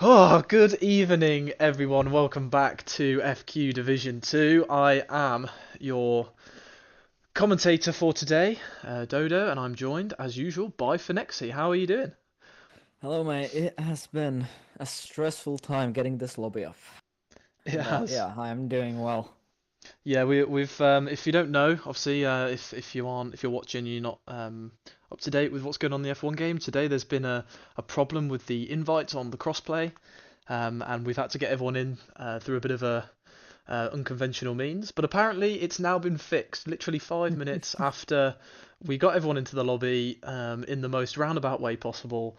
Oh, good evening, everyone. Welcome back to FQ Division 2. I am your commentator for today, Dodo, and I'm joined, as usual, by Finexi. How are you doing? Hello, mate. It has been a stressful time getting this lobby off. It But has. yeah, I am doing well. Yeah, we've if you don't know, obviously, if you're watching, you're not up to date with what's going on in the F1 game today. There's been a problem with the invites on the crossplay, and we've had to get everyone in through a bit of a unconventional means. But apparently, it's now been fixed. Literally 5 minutes after we got everyone into the lobby, in the most roundabout way possible,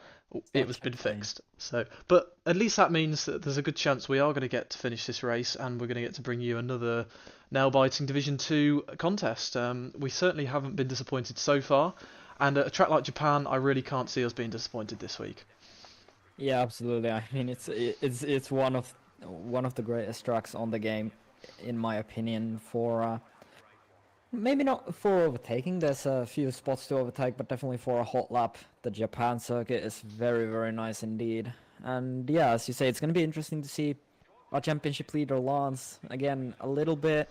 it was Such a been pain. fixed. So, but at least that means that there's a good chance we are going to get to finish this race, and we're going to get to bring you another nail-biting Division 2 contest. We certainly haven't been disappointed so far, and at a track like Japan, I really can't see us being disappointed this week. Yeah, absolutely. I mean, it's one of the greatest tracks on the game, in my opinion. For maybe not for overtaking. There's a few spots to overtake, but definitely for a hot lap. The Japan circuit is very, very nice indeed. And yeah, as you say, it's going to be interesting to see our championship leader Lance again a little bit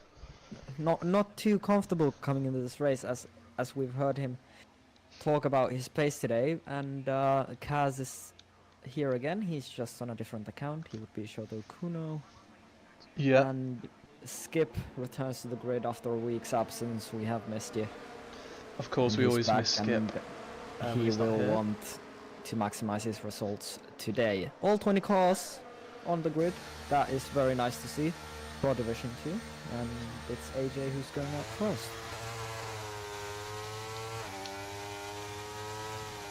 not too comfortable coming into this race as we've heard him talk about his pace today. And Kaz is here again. He's just on a different account. He would be Shoto Kuno. Yeah, And Skip returns to the grid after a week's absence. We have missed you. of course, And we he's always back miss Skip and when he he's not will here. want to maximize his results today. All 20 cars on the grid. That is very nice to see for Division 2. And it's AJ who's going out first.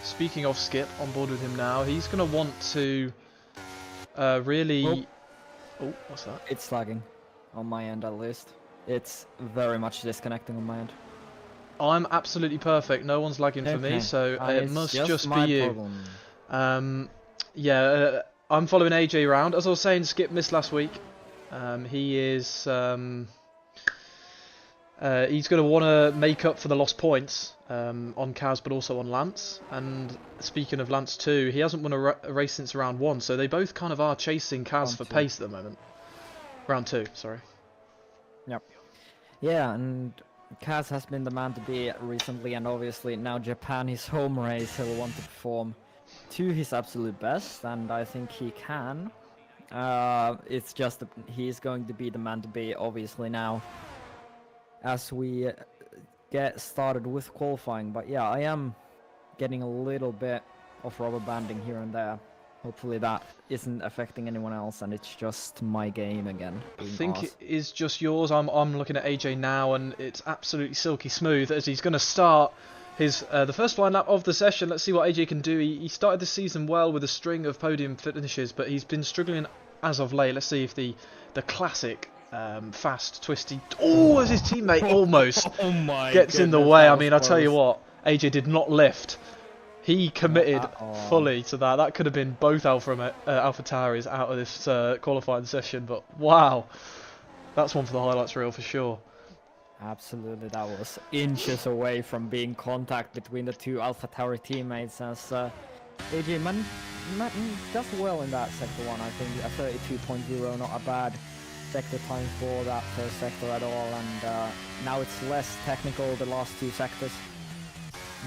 Speaking of Skip, on board with him now. He's going to want to really. Oh, what's that? It's lagging on my end at least. It's very much disconnecting on my end. I'm absolutely perfect. No one's lagging for me, Okay. so it It's must just just be my you. problem. Um, yeah, I'm following AJ around. As I was saying, Skip missed last week. He is. He's going to want to make up for the lost points on Kaz, but also on Lance. And speaking of Lance too, he hasn't won a race since round 1, so they both kind of are chasing Kaz On for 2. pace at the moment. Round 2, sorry. Yep. Yeah, and Kaz has been the man to be recently, and obviously now Japan, his home race, he'll want to perform to his absolute best, and I think he can. It's just that he's going to be the man to be, obviously, now as we get started with qualifying. But yeah, I am getting a little bit of rubber banding here and there. Hopefully that isn't affecting anyone else, and it's just my game again. I Being think it ours. is just yours. I'm looking at AJ now, and it's absolutely silky smooth as he's going to start his the first flying lap of the session. Let's see what AJ can do. He started the season well with a string of podium finishes, but he's been struggling as of late. Let's see if the classic fast twisty. Oh, as his teammate almost Oh my gets in the goodness, way. that I was mean, I tell you close. what, AJ did not lift. He Not committed at all. fully to that. That could have been both Alpha Tauris out of this qualifying session, but wow, that's one for the highlights reel for sure. Absolutely, that was inches away from being contact between the two Alpha Tower teammates as AJ does well in that sector one. I think a 32.0, not a bad sector time for that first sector at all. And now it's less technical, the last two sectors.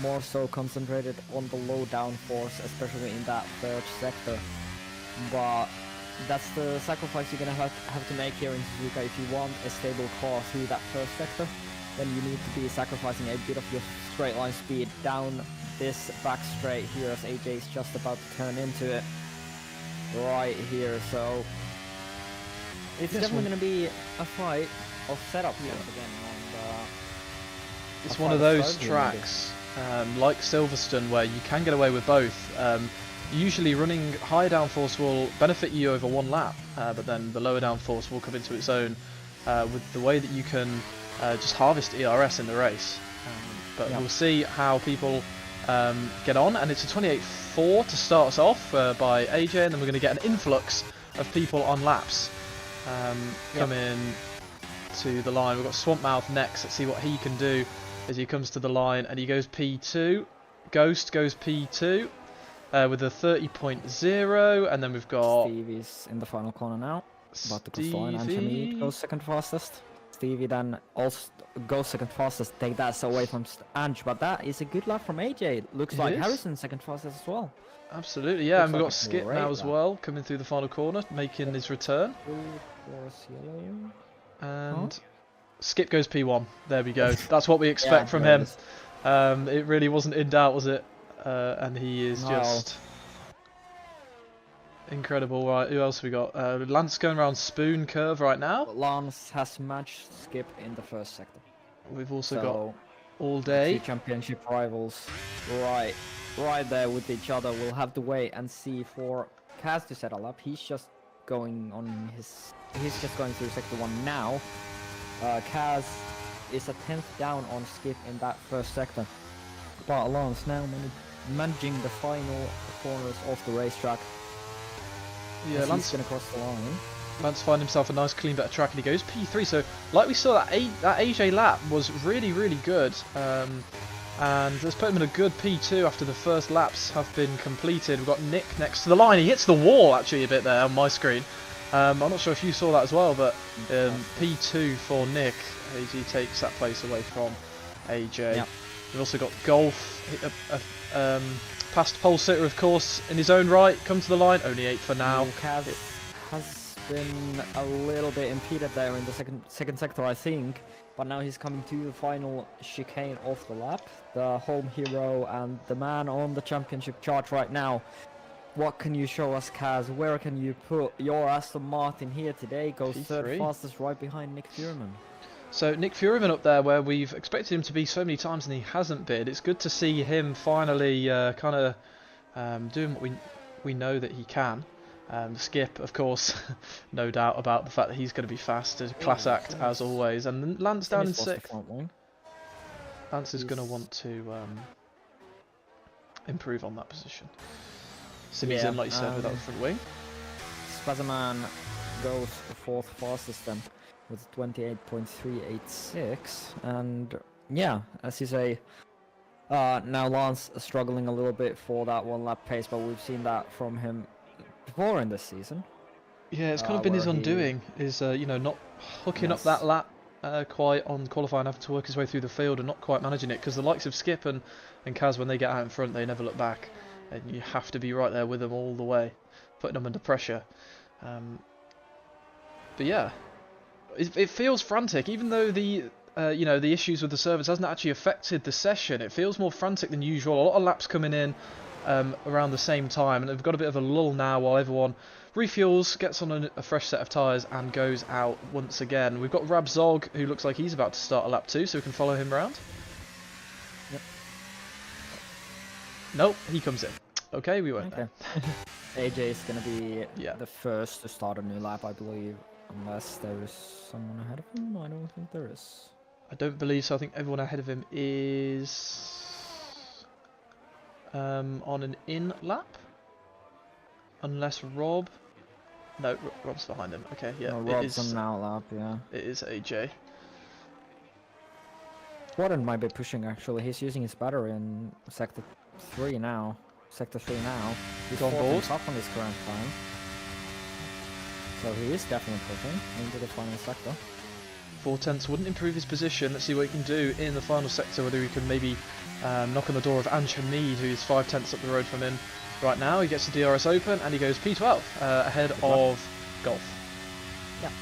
More so concentrated on the low downforce, especially in that third sector. But that's the sacrifice you're gonna have to make here in Suzuka if you want a stable car through that first sector. Then you need to be sacrificing a bit of your straight line speed down this back straight here as AJ is just about to turn into it right here. So it's definitely gonna be a fight of setup once again. And It's one of those tracks, like Silverstone, where you can get away with both. Usually running higher downforce will benefit you over one lap, but then the lower downforce will come into its own with the way that you can just harvest ERS in the race. But we'll see how people get on, and it's a 28.4 to start us off by AJ, and then we're going to get an influx of people on laps coming to the line. We've got Swampmouth next. Let's see what he can do as he comes to the line, and he goes P2. Ghost goes P2. with a 30.0, and then we've got Stevie's in the final corner now. About to cross the line, and Stevie. Hamid goes second fastest. Stevie then also goes second fastest, take that away from Ange, but that is a good lap from AJ. Looks It like is. Harrison second fastest as well. Absolutely, yeah, Looks and we've like got a Skip great now as lap. well, coming through the final corner, making his return. And Skip goes P1. There we go. That's what we expect from him. It really wasn't in doubt, was it? And he is just incredible. Right, who else we got? Lance going around Spoon Curve right now. Lance has matched Skip in the first sector. We've also got All Day. Two championship rivals right there with each other. We'll have to wait and see for Kaz to settle up. He's just going through sector 1 now. Kaz is a 10th down on Skip in that first sector. But Lance now managing the final corners of the racetrack. Yeah, Lance gonna cross the line. Lance find himself a nice clean bit of track and he goes P3. So like we saw, that AJ lap was really good. And let's put him in a good P2 after the first laps have been completed. We've got Nick next to the line. He hits the wall actually a bit there on my screen. I'm not sure if you saw that as well, but P2 for Nick. He takes that place away from AJ. Yep. We've also got Golf, past pole sitter of course in his own right, come to the line, only 8 for now. Kaz has been a little bit impeded there in the second sector, I think, but now he's coming to the final chicane of the lap. The home hero and the man on the championship chart right now. What can you show us, Kaz? Where can you put your Aston Martin here today? Goes P3. third fastest right behind Nick Fuhrman. So Nick Fuhrman up there where we've expected him to be so many times and he hasn't been. It's good to see him finally kind of doing what we know that he can. Skip, of course, no doubt about the fact that he's going to be fast. A class act as always. And then Lance down in 6th. Lance is going to want to improve on that position. Simi's in, like you said, without the front wing. Spazzaman goes fourth fastest then with 28.386, and yeah, as you say, now Lance is struggling a little bit for that one lap pace, but we've seen that from him before in this season. Yeah, it's kind of been his undoing, is you know, not hooking up that lap quite on qualifying, having to work his way through the field and not quite managing it, because the likes of Skip and Kaz, when they get out in front, they never look back. And you have to be right there with them all the way, putting them under pressure. But yeah, it feels frantic, even though the you know, the issues with the servers hasn't actually affected the session. It feels more frantic than usual. A lot of laps coming in around the same time, and they've got a bit of a lull now while everyone refuels, gets on a fresh set of tyres, and goes out once again. We've got Rabzog, who looks like he's about to start a lap too, so we can follow him around. Nope, he comes in. Okay, we weren't there. AJ is going to be the first to start a new lap, I believe, unless there is someone ahead of him. I don't think there is. I don't believe so. I think everyone ahead of him is on an in lap, unless Rob. No, Rob's behind him. Okay, yeah, no, Rob's on an out lap. Yeah, it is AJ. Warden might be pushing actually. He's using his battery in sector 3 now. He's on board. Up on his current time. So he is definitely pushing into the final sector. 4/10 wouldn't improve his position. Let's see what he can do in the final sector. Whether he can maybe knock on the door of Ange Hamid, who is 5/10 up the road from him right now. He gets the DRS open and he goes P12 ahead of Golf. Yeah.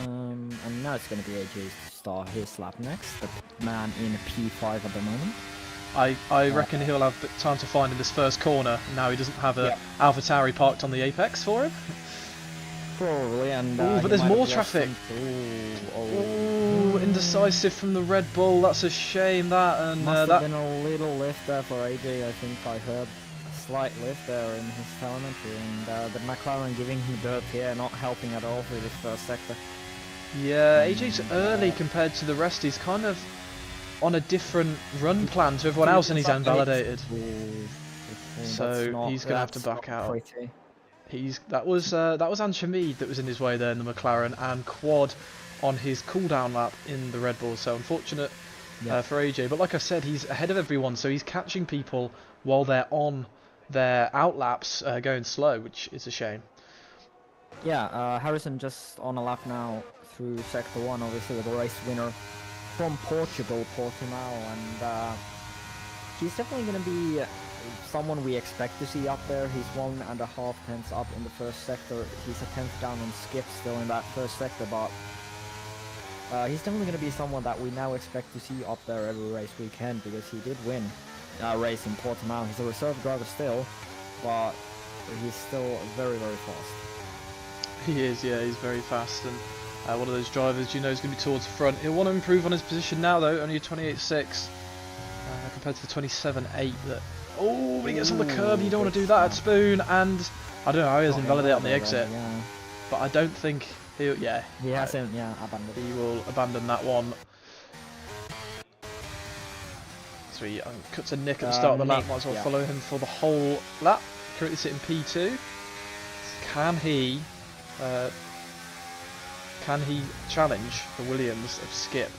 And now it's going to be AJ to start his lap next. The man in P5 at the moment. I reckon he'll have time to find in this first corner. Now he doesn't have a AlphaTauri parked on the apex for him. Probably, and but there's more traffic. Ooh, indecisive from the Red Bull. That's a shame. That and must have been a little lift there for AJ. I think I heard a slight lift there in his telemetry, and the McLaren giving him dirt here, not helping at all through this first sector. Yeah, AJ's early compared to the rest. He's kind of on a different run plan to everyone else, and he's unvalidated. So he's gonna have to back out. That was Ange Hamid that was in his way there in the McLaren, and Quad on his cooldown lap in the Red Bull. So unfortunate for AJ, but like I said, he's ahead of everyone, so he's catching people while they're on their outlaps going slow, which is a shame. Yeah, Harrison just on a lap now through Sector 1, obviously with the race winner from Portugal, Portimao, and he's definitely going to be someone we expect to see up there. He's 1.5 tenths up in the first sector. He's a tenth down on skip still in that first sector, but he's definitely going to be someone that we now expect to see up there every race weekend, because he did win a race in Portimao. He's a reserve driver still, but he's still very, very fast. He is, yeah, he's very fast, and one of those drivers you know is going to be towards the front. He'll want to improve on his position now, though. Only a 28.6 compared to the 27.8 that... Oh, when he gets on the curb, you don't want to do that at Spoon, and I don't know how he has invalidated on the exit, yeah. but I don't think he'll... Yeah, he hasn't, abandoned. He will abandon that one. So he cuts a nick at the start of the lap. Might as well follow him for the whole lap. Currently sitting P2. Can he challenge the Williams of Skip?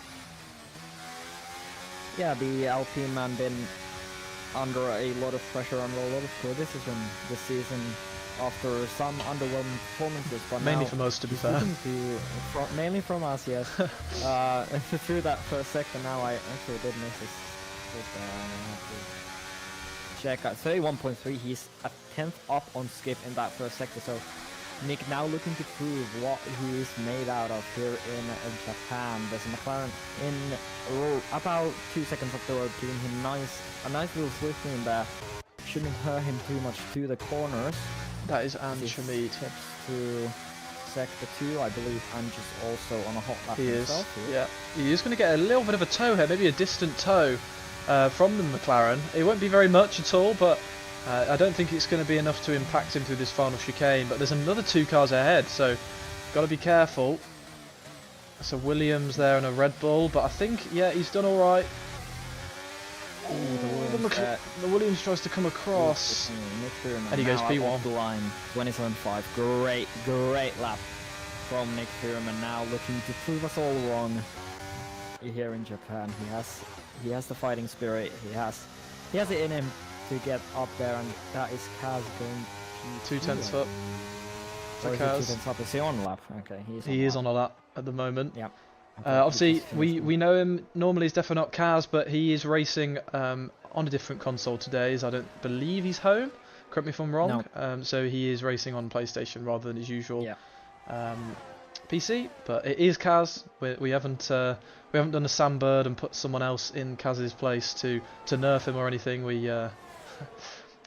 Yeah, the Alpine man been under a lot of pressure, under a lot of criticism this season after some underwhelming performances, but mainly now from us, to be fair. Mainly from us, yes. Through that first sector now, I actually did miss this. Check out 31.3. He's a tenth up on Skip in that first sector. So Nick now looking to prove what he is made out of here in Japan. There's a McLaren in about 2 seconds up the road, giving him a nice little swift in there. Shouldn't hurt him too much to the corners. That is Ange Hamid. Tips to sector 2, I believe Ange is also on a hot lap himself. Yeah, he is going to get a little bit of a tow here, maybe a distant tow from the McLaren. It won't be very much at all, but I don't think it's going to be enough to impact him through this final chicane. But there's another 2 cars ahead, so got to be careful. That's a Williams there and a Red Bull, but I think, yeah, he's done all right. The Williams tries to come across, and he goes P1. The line, 27.5. Great lap from Nick Fuhrman. Now looking to prove us all wrong here in Japan. He has the fighting spirit. He has it in him to get up there, and that is Kaz going 2 tenths up. So 2 tenths up. Is he on a lap? Okay, he is on a lap at the moment. Yeah. Obviously, we know him. Normally, he's definitely not Kaz, but he is racing on a different console today, as I don't believe he's home. Correct me if I'm wrong. No. So he is racing on PlayStation rather than his usual PC. But it is Kaz. We haven't done a Sambird and put someone else in Kaz's place to nerf him or anything.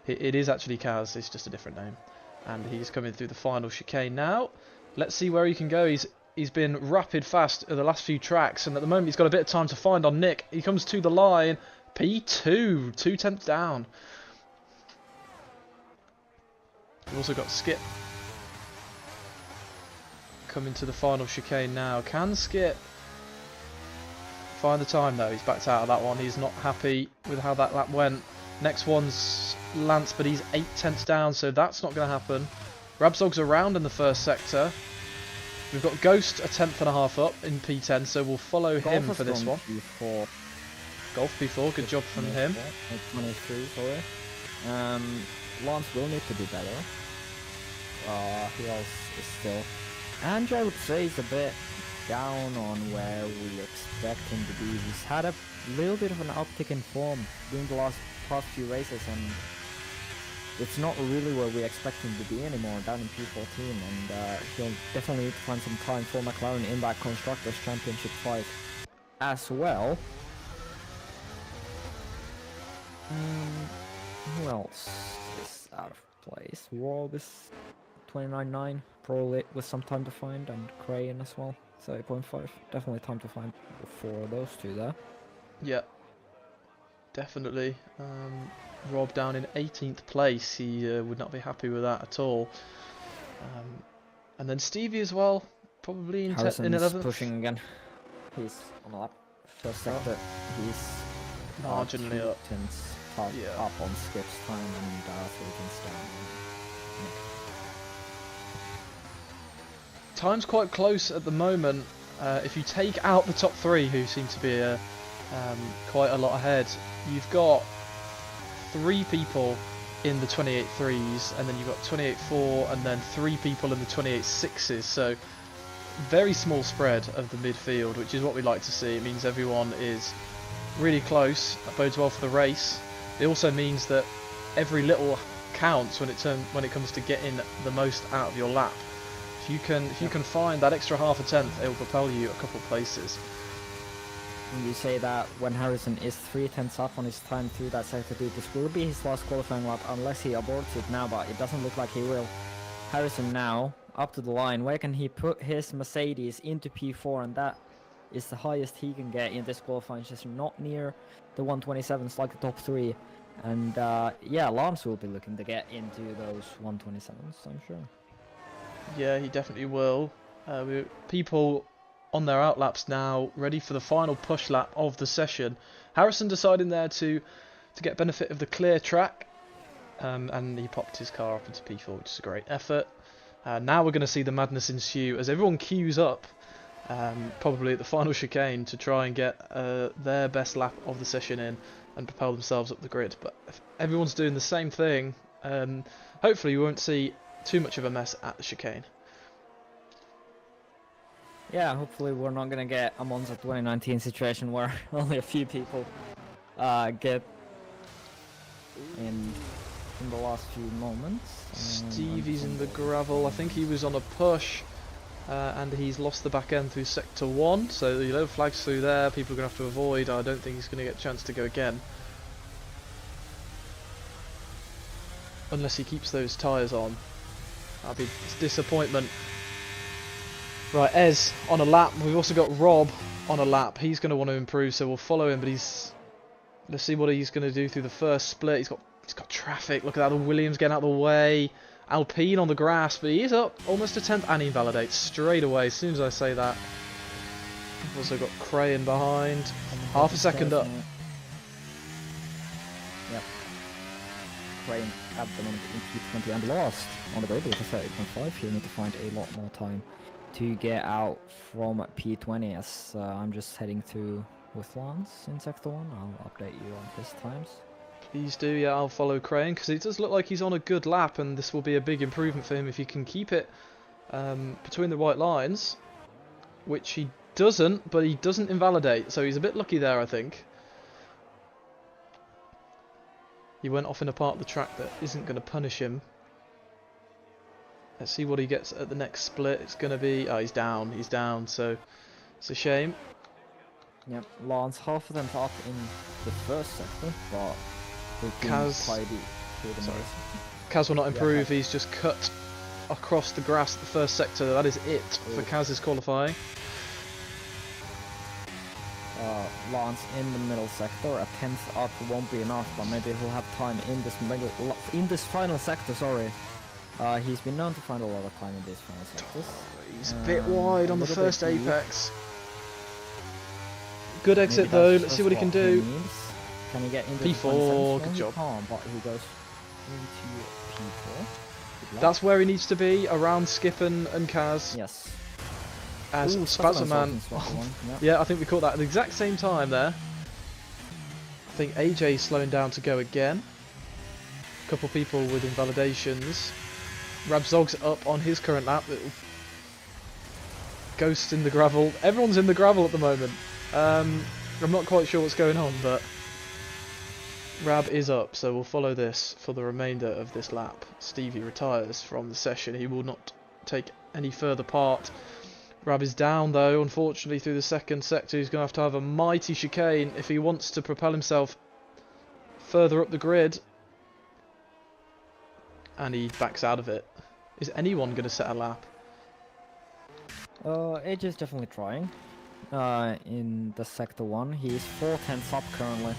It is actually Kaz. It's just a different name, and he's coming through the final chicane now. Let's see where he can go. He's been rapid fast at the last few tracks, and at the moment he's got a bit of time to find on Nick. He comes to the line, P2, 2 tenths down. We've also got Skip coming to the final chicane now. Can Skip find the time though? He's backed out of that one. He's not happy with how that lap went. Next one's Lance, but he's 8 tenths down, so that's not going to happen. Rabzog's around in the first sector. We've got Ghost a 10.5 up in P10, so we'll follow him for this one. P4. Golf P4, good job from him. 23, sorry. Lance will need to do better. Who else is still? Andrew, I would say, is a bit down on where we expect him to be. He's had a little bit of an uptick in form during the past few races, and it's not really where we expect him to be anymore, down in P14, and he'll definitely need to find some time for McLaren in that Constructors' Championship fight as well. Who else is out of place? Rob is 29.9, probably with some time to find, and Crayon as well, 30.5. Definitely time to find for those two there. Yeah, definitely. Rob down in 18th place, he would not be happy with that at all. And then Stevie as well, probably in 11th. Pushing again. He's on a lap. First sector, he's marginally up. Up on Skip's time, and 3 tenths down. Time's quite close at the moment. If you take out the top 3, who seem to be quite a lot ahead, you've got 3 people in the 28.3s, and then you've got 28.4, and then 3 people in the 28.6s. So very small spread of the midfield, which is what we like to see. It means everyone is really close. That bodes well for the race. It also means that every little counts when it comes to getting the most out of your lap. If you can find that extra half a tenth, it will propel you a couple places. You say that when Harrison is 3/10 up on his time through that sector 2, this will be his last qualifying lap unless he aborts it now, but it doesn't look like he will. Harrison now up to the line. Where can he put his Mercedes into P4, and that is the highest he can get in this qualifying session, not near the 127s like the top 3. And yeah, Lance will be looking to get into those 127s, I'm sure. Yeah, he definitely will. People on their outlaps now, ready for the final push lap of the session. Harrison deciding there to get benefit of the clear track, and he popped his car up into P4, which is a great effort. Now we're going to see the madness ensue as everyone queues up, probably at the final chicane, to try and get their best lap of the session in and propel themselves up the grid. But if everyone's doing the same thing, hopefully we won't see too much of a mess at the chicane. Yeah, hopefully we're not gonna get a Monza 2019 situation where only a few people get in the last few moments. Stevie's in the gravel. I think he was on a push, and he's lost the back end through sector 1. So the yellow flag's through there. People are gonna have to avoid. I don't think he's gonna get a chance to go again, unless he keeps those tyres on. That'll be a disappointment. Right, Ez on a lap. We've also got Rob on a lap. He's going to want to improve, so we'll follow him. But let's see what he's going to do through the first split. He's got traffic. Look at that. The Williams getting out of the way. Alpine on the grass, but he is up almost a tenth, and he invalidates straight away as soon as I say that. We've also got Crayon behind. Half a second up. Yep. Crayon at the moment in P20 and lost on the grid with a 30.5. He'll need to find a lot more time to get out from P20 as I'm just heading through with Lance in sector 1. I'll update you on his times. Please do, yeah, I'll follow Crayon because it does look like he's on a good lap, and this will be a big improvement for him if he can keep it between the white lines, which he doesn't, but he doesn't invalidate, so he's a bit lucky there, I think. He went off in a part of the track that isn't going to punish him. Let's see what he gets at the next split. It's going to be... Oh, he's down, so it's a shame. Yep, Lance half of them up in the first sector, but Kaz will not improve. He's just cut across the grass at the first sector. That is it for Kaz's qualifying. Lance in the middle sector, a 10th up won't be enough, but maybe he'll have time in this final sector. Sorry. He's been known to find a lot of time in these final sectors. He's a bit wide on the first apex. Good exit though, let's see what he can do. Can he get into P4, good job. But he goes into P4. That's where he needs to be, around Skip and Kaz. Yes. As Spazzaman. Yeah, I think we caught that at the exact same time there. I think AJ's slowing down to go again. A couple people with invalidations. Rabzog's up on his current lap. Little Ghost in the gravel. Everyone's in the gravel at the moment. I'm not quite sure what's going on, but Rab is up, so we'll follow this for the remainder of this lap. Stevie retires from the session. He will not take any further part. Rab is down though, unfortunately, through the second sector. He's going to have a mighty chicane if he wants to propel himself further up the grid. And he backs out of it. Is anyone going to set a lap? AJ's definitely trying. In the sector 1, he's 4/10 up currently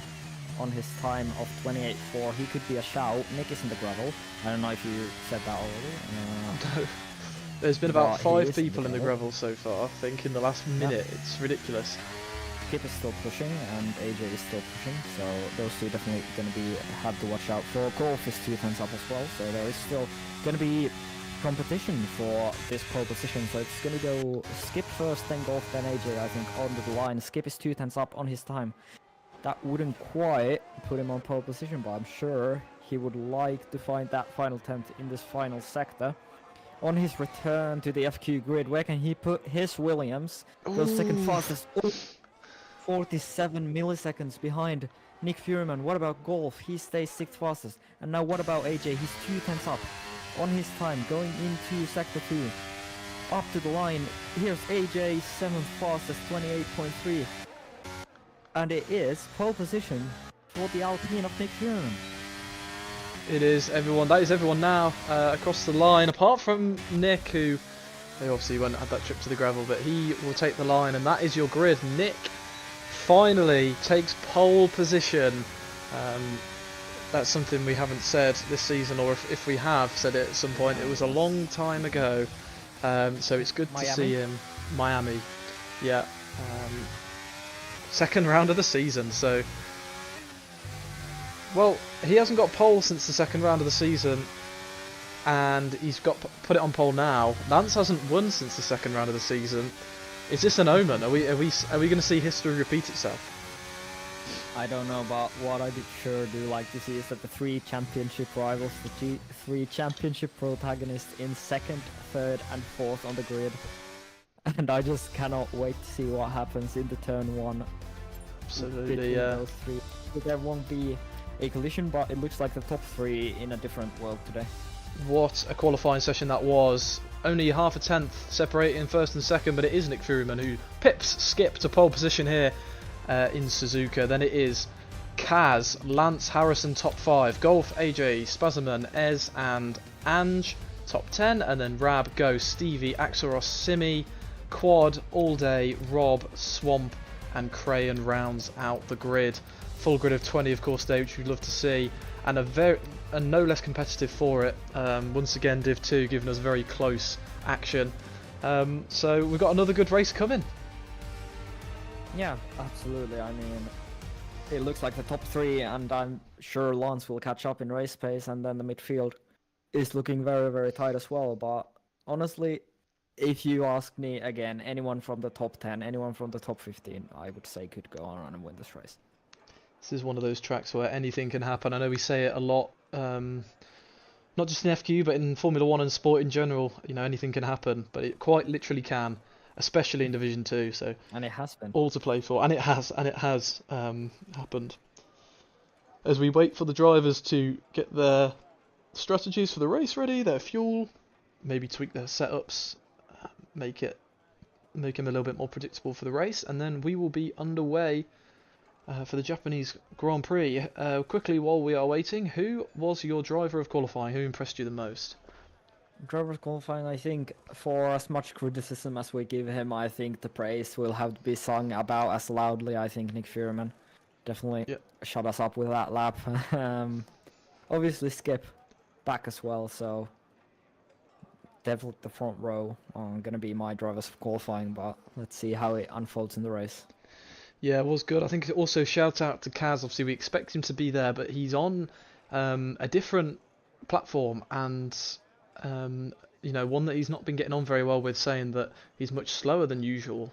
on his time of 28.4. He could be a shout. Nick is in the gravel. I don't know if you said that already. No. There's been about 5 people in the gravel so far, I think, in the last minute. Yeah. It's ridiculous. Skip is still pushing, and AJ is still pushing, so those two definitely going to be have to watch out for. Golf is 2/10 up as well, so there is still going to be competition for this pole position. So it's going to go Skip first, then Golf, then AJ, I think, on the line. Skip is 2/10 up on his time. That wouldn't quite put him on pole position, but I'm sure he would like to find that final 10th in this final sector. On his return to the FQ grid, where can he put his Williams? Goes second fastest, 47 milliseconds behind Nick Fuhrman. What about Golf? He stays 6th fastest. And now what about AJ? He's 2 tenths up on his time, going into sector 2. Up to the line, here's AJ, 7th fastest, 28.3. And it is pole position for the Alpine of Nick Fuhrman. It is everyone. That is everyone now across the line, apart from Nick, who they obviously won't have that trip to the gravel, but he will take the line, and that is your grid. Nick finally takes pole position. That's something we haven't said this season, or if we have said it at some point, it was a long time ago. So it's good to see him. Miami, yeah. Second round of the season, so. Well, he hasn't got pole since the second round of the season, and he's got put it on pole now. Lance hasn't won since the second round of the season. Is this an omen? Are we going to see history repeat itself? I don't know, but what I sure do like to see is that the 3 championship rivals, the 3 championship protagonists in 2nd, 3rd, and 4th on the grid, and I just cannot wait to see what happens in the turn 1. Absolutely, yeah. Those 3. There won't be a collision, but it looks like the top 3 in a different world today. What a qualifying session that was. Only half a tenth separating 1st and 2nd, but it is Nick Fuhrman who pips Skip to pole position here in Suzuka. Then it is Kaz, Lance, Harrison top 5, Golf, AJ, Spazman, Ez and Ange top 10, and then Rab, Ghost, Stevie, Axeros, Simi, Quad, All Day, Rob, Swamp and Crayon rounds out the grid. Full grid of 20 of course today, which we'd love to see, and no less competitive for it. Once again Div 2 giving us very close action. So we've got another good race coming. Yeah, absolutely. I mean, it looks like the top 3, and I'm sure Lance will catch up in race pace, and then the midfield is looking very, very tight as well. But honestly, if you ask me again, anyone from the top 10, anyone from the top 15, I would say could go on and win this race. This is one of those tracks where anything can happen. I know we say it a lot, not just in FQ, but in Formula 1 and sport in general. You know, anything can happen, but it quite literally can, especially in Division 2. So, and it has been. All to play for, and it has happened. As we wait for the drivers to get their strategies for the race ready, their fuel, maybe tweak their setups, make them a little bit more predictable for the race, and then we will be underway for the Japanese Grand Prix. Quickly, while we are waiting, who was your driver of qualifying? Who impressed you the most? Driver of qualifying, I think, for as much criticism as we give him, I think the praise will have to be sung about as loudly. I think Nick Fuhrman definitely shut us up with that lap. Obviously Skip back as well, so definitely the front row are going to be my drivers of qualifying, but let's see how it unfolds in the race. Yeah, it was good. I think also shout out to Kaz. Obviously, we expect him to be there, but he's on a different platform, and you know, one that he's not been getting on very well with, saying that he's much slower than usual.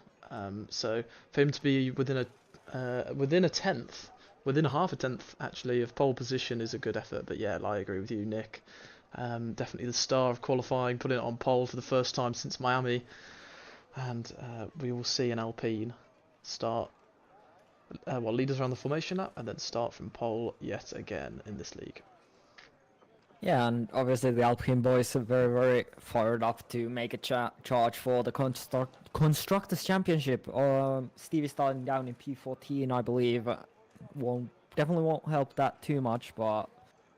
So for him to be within a tenth, within a half a tenth actually of pole position is a good effort. But yeah, I agree with you, Nick. Definitely the star of qualifying, putting it on pole for the first time since Miami, and we will see an Alpine start. Lead us around the formation lap and then start from pole yet again in this league. Yeah, and obviously the Alpine boys are very, very fired up to make a charge for the Constructors Championship. Stevie starting down in P14, I believe, definitely won't help that too much, but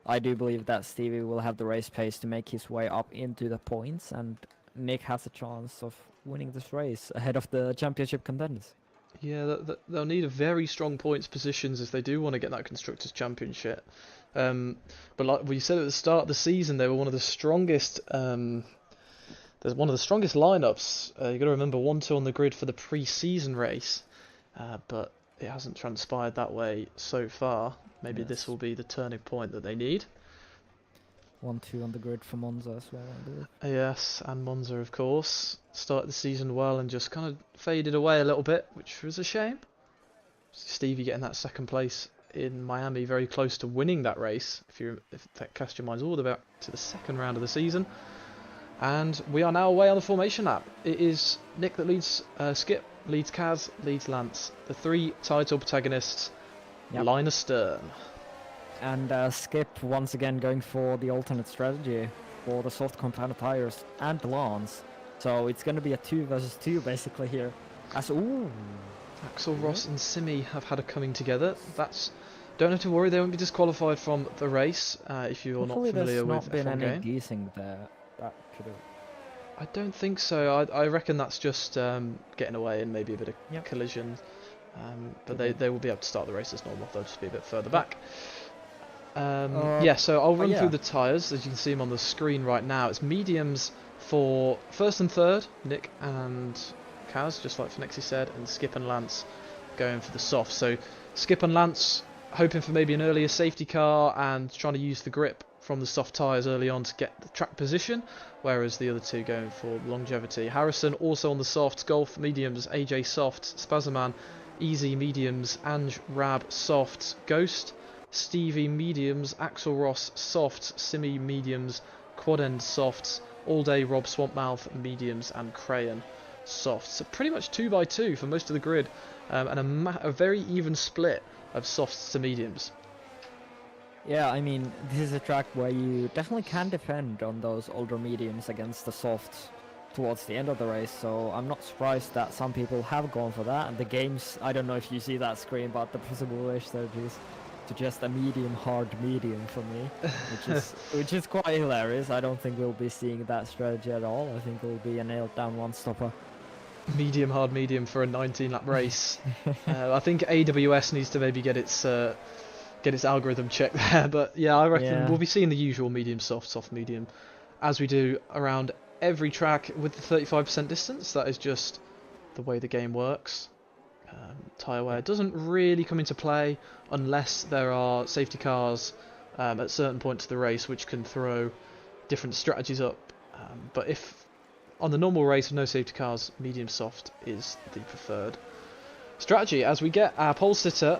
I do believe that Stevie will have the race pace to make his way up into the points, and Nick has a chance of winning this race ahead of the championship contenders. Yeah, they'll need a very strong points positions if they do want to get that Constructors' Championship. But like we said at the start of the season, they were one of the strongest. There's one of the strongest lineups. You got to remember 1-2 on the grid for the pre-season race, but it hasn't transpired that way so far. Maybe this will be the turning point that they need. 1-2 on the grid for Monza as well, I believe. Yes, and Monza, of course, started the season well and just kind of faded away a little bit, which was a shame. Stevie getting that second place in Miami, very close to winning that race. If that cast your minds all the way back to the second round of the season. And we are now away on the formation lap. It is Nick that leads, Skip leads Kaz, leads Lance. The 3 title protagonists, line astern. And Skip once again going for the alternate strategy for the soft compound tires and Lance. So it's going to be a 2 versus 2 basically here. Axel Ross and Simi have had a coming together. Don't have to worry, they won't be disqualified from the race if you're not familiar with F1 there's not been any game. desync there. That could have... I don't think so. I reckon that's just getting away and maybe a bit of collision. But they will be able to start the race as normal. They'll just be a bit further back. So I'll run through the tyres. As you can see them on the screen right now. It's mediums for first and third, Nick and Kaz, just like Finexi said, and Skip and Lance going for the soft. So Skip and Lance hoping for maybe an earlier safety car and trying to use the grip from the soft tyres early on to get the track position, whereas the other 2 going for longevity. Harrison also on the softs, Golf mediums, AJ softs, Spazerman easy mediums, Ange Rab softs, Ghost Stevie mediums, Axel Ross softs, Simi mediums, Quad End softs, All Day Rob Swampmouth mediums, and Crayon softs. So pretty much 2 by 2 for most of the grid, and a very even split of softs to mediums. Yeah, I mean, this is a track where you definitely can defend on those older mediums against the softs towards the end of the race, so I'm not surprised that some people have gone for that. And the games, I don't know if you see that screen, but the possible race strategies to just a medium hard medium for me, which is quite hilarious. I don't think we'll be seeing that strategy at all. I think it will be a nailed down one stopper. Medium hard medium for a 19-lap race. I think AWS needs to maybe get its algorithm checked there, but yeah, I reckon we'll be seeing the usual medium soft medium, as we do around every track with the 35% distance. That is just the way the game works. Tyre wear doesn't really come into play unless there are safety cars at certain points of the race which can throw different strategies up. But if on the normal race with no safety cars, medium soft is the preferred strategy. As we get our pole sitter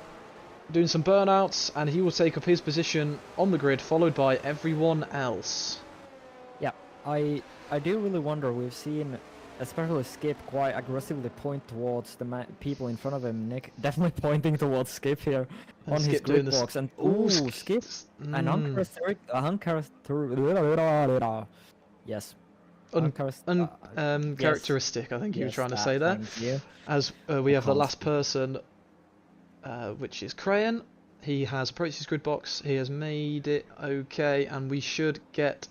doing some burnouts, and he will take up his position on the grid, followed by everyone else. Yeah, I do really wonder. We've seen especially Skip quite aggressively point towards the people in front of him. Nick definitely pointing towards Skip here on his grid box, and Skip an uncharacteristic uncharacteristic, I think you were trying to say there. As we have the last person, which is Crayon. He has approached his grid box, he has made it okay, and we should get...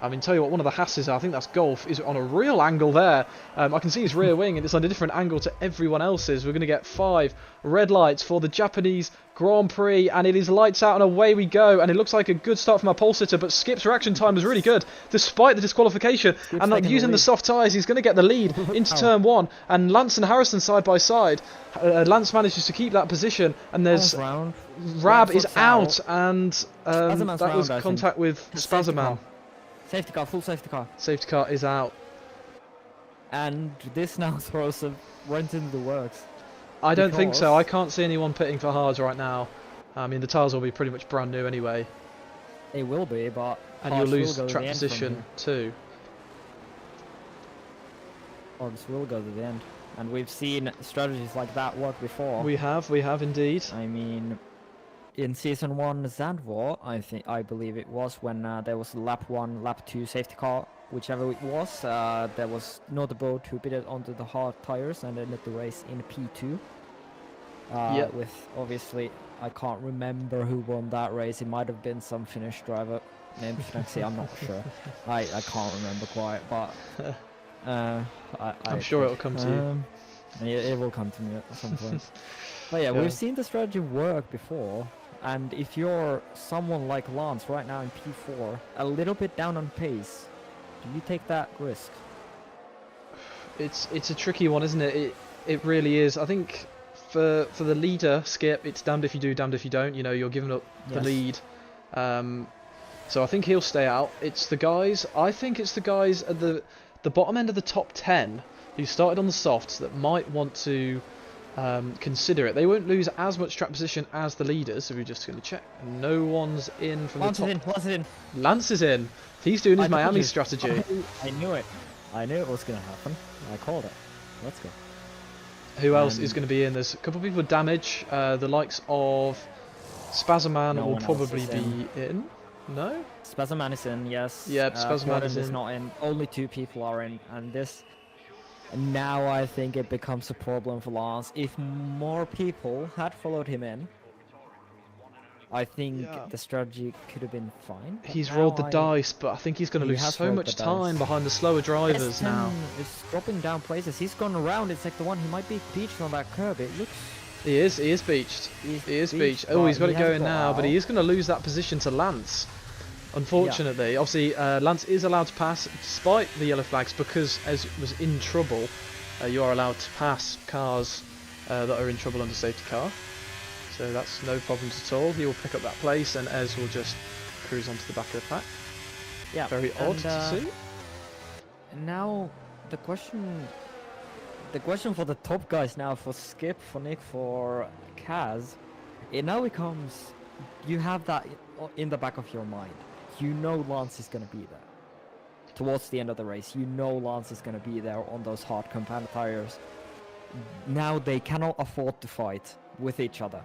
I mean, tell you what, one of the Hasses, I think that's Golf, is on a real angle there. I can see his rear wing, and it's on a different angle to everyone else's. We're going to get 5 red lights for the Japanese Grand Prix, and it is lights out and away we go. And it looks like a good start from our pole sitter, but Skip's reaction time was really good, despite the disqualification. And like using the soft tyres, he's going to get the lead into turn 1. And Lance and Harrison side by side. Lance manages to keep that position, and there's Rab is out, and that was contact with Spazerman. Safety car, full safety car. Safety car is out. And this now throws a wrench into the works. I don't think so. I can't see anyone pitting for hards right now. I mean, the tyres will be pretty much brand new anyway. They will be, but... And you'll lose track position too. Hards will go to the end. And we've seen strategies like that work before. We have indeed. I mean... In season 1 Zandvoort, I believe it was, when there was lap 1, lap 2 safety car, whichever it was, there was notable to pitted onto the hard tires and ended the race in P2. With obviously, I can't remember who won that race. It might have been some Finnish driver named Finexi, I'm not sure. I can't remember quite, but I'm sure it'll come to you. It will come to me at some point. But yeah, we've seen the strategy work before. And if you're someone like Lance right now in P4, a little bit down on pace, do you take that risk? It's a tricky one, isn't it? It really is. I think for the leader, Skip, it's damned if you do, damned if you don't. You know, you're giving up the lead. So I think he'll stay out. It's the guys. I think it's the guys at the bottom end of the top 10 who started on the softs that might want to consider it. They won't lose as much track position as the leaders, so we're just going to check. No one's in from Lance the top. Lance is in. Lance is in. He's doing his I told Miami you. strategy. I knew it. I knew it was going to happen. I called it. Let's go. Who else is going to be in? There's a couple of people with damage. The likes of Spazman No will one else probably is be in. No? Spazman is in, yes. Yeah, Spazman is in. not in. Only 2 people are in, and this. Now I think it becomes a problem for Lance. If more people had followed him in, I think the strategy could have been fine. He's rolled the dice, but I think he's going to lose so much time behind the slower drivers now. Is dropping down places. He's gone around in sector 1. He might be beached on that curb. It looks. He is beached. He is beached. Oh, he's got it going now, but he is going to lose that position to Lance. Unfortunately, obviously, Lance is allowed to pass despite the yellow flags because Ez was in trouble. You are allowed to pass cars that are in trouble under safety car. So that's no problems at all. He will pick up that place and Ez will just cruise onto the back of the pack. Yeah. Very odd to see. Now the question for the top guys now, for Skip, for Nick, for Kaz, it now becomes, you have that in the back of your mind. You know Lance is going to be there. Towards the end of the race, you know Lance is going to be there on those hard compound tires. Now they cannot afford to fight with each other.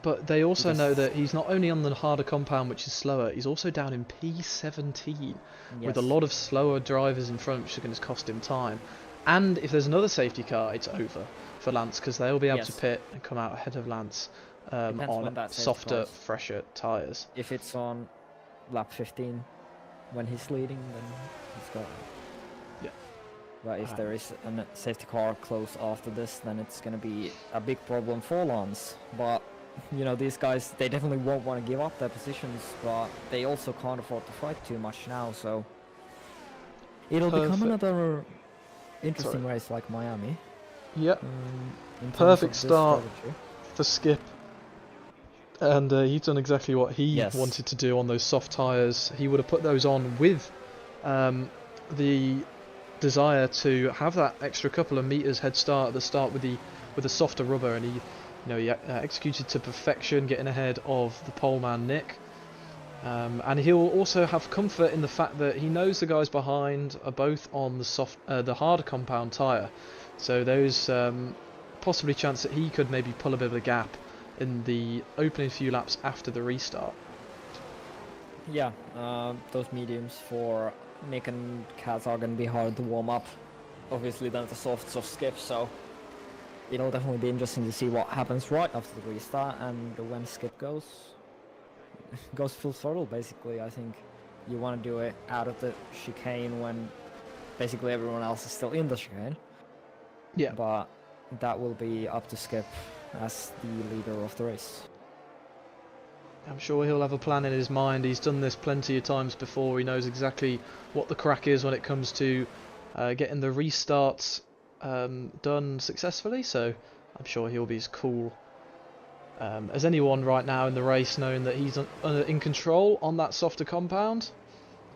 But they also know that he's not only on the harder compound, which is slower, he's also down in P17 with a lot of slower drivers in front, which is going to cost him time. And if there's another safety car, it's over for Lance because they'll be able to pit and come out ahead of Lance on softer, fresher tyres. If it's on lap 15 when he's leading, then he's got it. Yeah. But if there is a safety car close after this, then it's going to be a big problem for Lance. But you know, these guys, they definitely won't want to give up their positions, but they also can't afford to fight too much now, so it'll become another interesting race like Miami. Yep. Perfect start for Skip. And he's done exactly what he wanted to do on those soft tyres. He would have put those on with the desire to have that extra couple of meters head start at the start with the softer rubber, and he executed to perfection, getting ahead of the poleman Nick. And he'll also have comfort in the fact that he knows the guys behind are both on the harder compound tyre. So there's possibly a chance that he could maybe pull a bit of a gap in the opening few laps after the restart. Yeah, those mediums for Nick and Kaz are going to be hard to warm up. Obviously, then the softs of Skip, so it'll definitely be interesting to see what happens right after the restart, and when Skip goes full throttle. Basically, I think you want to do it out of the chicane when basically everyone else is still in the chicane. Yeah. But that will be up to Skip as the leader of the race. I'm sure he'll have a plan in his mind. He's done this plenty of times before. He knows exactly what the crack is when it comes to getting the restarts done successfully, so I'm sure he'll be as cool as anyone right now in the race, knowing that he's in control on that softer compound.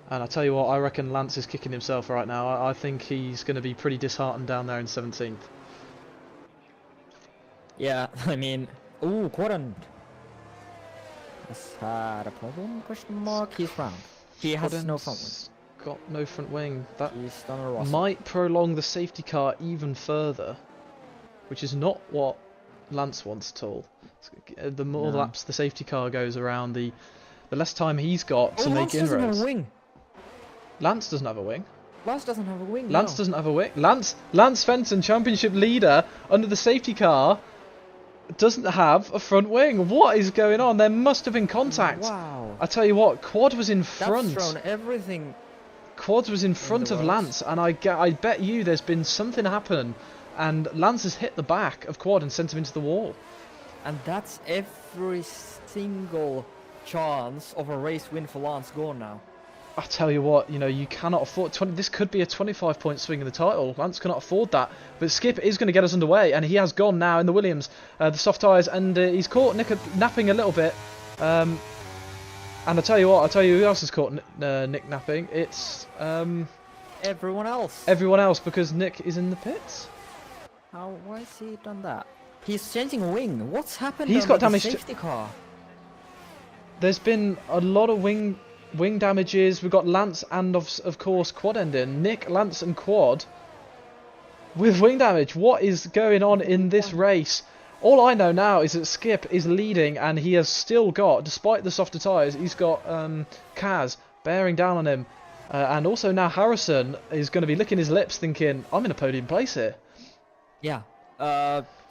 And I tell you what, I reckon Lance is kicking himself right now. I think he's going to be pretty disheartened down there in 17th. Yeah, I mean, ooh, Quadrant has had a problem, question mark. He's round. He has no front wing. Got no front wing. That He's done a might prolong the safety car even further, which is not what Lance wants at all. The more laps the safety car goes around, the less time he's got to make inroads. Lance doesn't have a wing. Lance doesn't have a wing. Lance doesn't have a wing. Lance doesn't have a wing. Lance Fenton, championship leader under the safety car, doesn't have a front wing. What is going on? There must have been contact. Wow. I tell you what, Quad was in front. That's thrown everything. Quad was in front of Lance, and I bet you there's been something happen, and Lance has hit the back of Quad and sent him into the wall. And that's every single chance of a race win for Lance gone now. I tell you what, you cannot afford this could be a 25-point swing in the title. Lance cannot afford that. But Skip is going to get us underway, and he has gone now in the Williams, the soft tyres, and he's caught Nick napping a little bit. And I tell you who else has caught Nick napping. It's everyone else. Everyone else, because Nick is in the pits. Why has he done that? He's changing wing. What's happened He's under got the damage safety car? There's been a lot of wing damages. We've got Lance and of course quad ending. Nick, Lance and quad with wing damage. What is going on in this race? All I know now is that Skip is leading, and he has still got, despite the softer tyres, he's got Kaz bearing down on him. And also now Harrison is going to be licking his lips thinking, I'm in a podium place here. Yeah.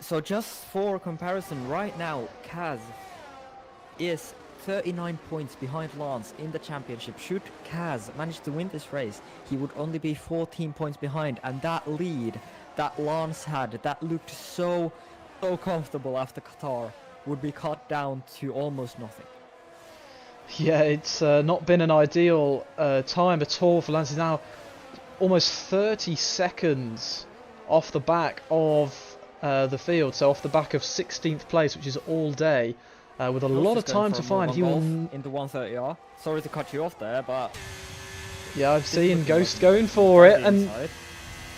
So just for comparison, right now, Kaz is 39 points behind Lance in the championship. Should Kaz manage to win this race, he would only be 14 points behind, and that lead that Lance had, that looked so comfortable after Qatar, would be cut down to almost nothing. Yeah, it's not been an ideal time at all for Lance. He's now almost 30 seconds off the back of the field, so off the back of 16th place, which is all day, with a lot of time to find. He will into 130R. Sorry to cut you off there, but yeah, I've seen Ghost going for it, and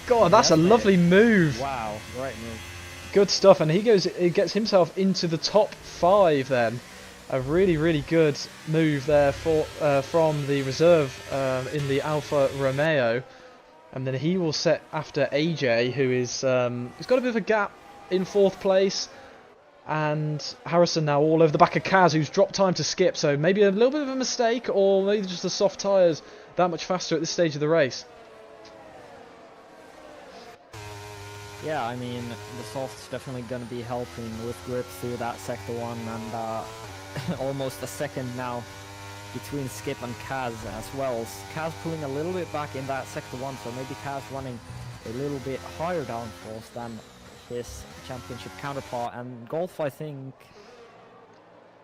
God, that's a lovely move. Wow, great move. Good stuff, and he gets himself into the top 5 then. A really good move there for from the reserve in the Alfa Romeo, and then he will set after AJ, who is he's got a bit of a gap in 4th place, and Harrison now all over the back of Kaz, who's dropped time to Skip, so maybe a little bit of a mistake, or maybe just the soft tyres that much faster at this stage of the race. Yeah, I mean, the soft's definitely going to be helping with grip through that sector 1, and almost a second now between Skip and Kaz as well. Kaz pulling a little bit back in that sector 1, so maybe Kaz running a little bit higher downforce than his championship counterpart. And Golf, I think,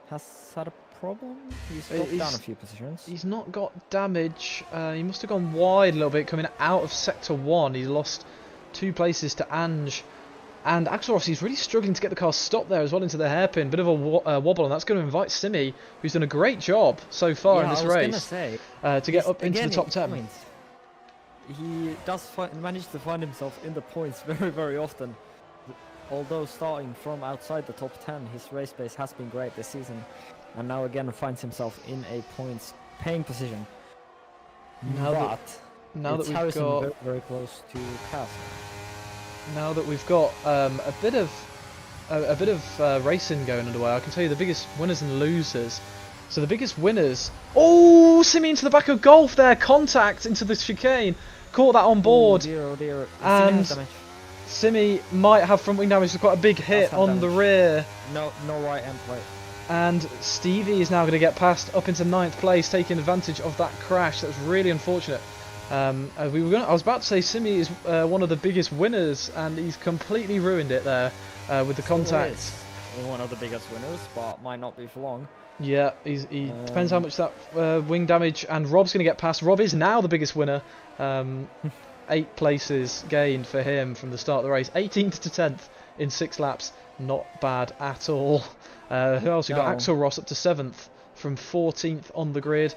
has had a problem. He's dropped down a few positions. He's not got damage. He must have gone wide a little bit coming out of sector 1. He lost 2 places to Ange, and Axel Rossi is really struggling to get the car stopped there as well into the hairpin. Bit of a wobble, and that's going to invite Simi, who's done a great job so far in this race, to get up into the top 10. Points. He does manage to find himself in the points very often. Although starting from outside the top 10, his race pace has been great this season, and now again finds himself in a points paying position. Now that we've got very close to Kaz. Now that we've got a bit of racing going underway, I can tell you the biggest winners and losers. So the biggest winners. Oh, Simi into the back of Golf there, contact into the chicane, caught that on board. Oh dear. And Simi might have front wing damage. There's quite a big hit on the rear. No right end plate. And Stevie is now going to get past up into 9th place, taking advantage of that crash. That's really unfortunate. I was about to say Simi is one of the biggest winners, and he's completely ruined it there with the contact. One of the biggest winners, but might not be for long. Yeah, he depends how much that wing damage. And Rob's going to get past. Rob is now the biggest winner. 8 places gained for him from the start of the race. 18th to 10th in 6 laps. Not bad at all. Who else? We've got Axel Ross up to 7th from 14th on the grid.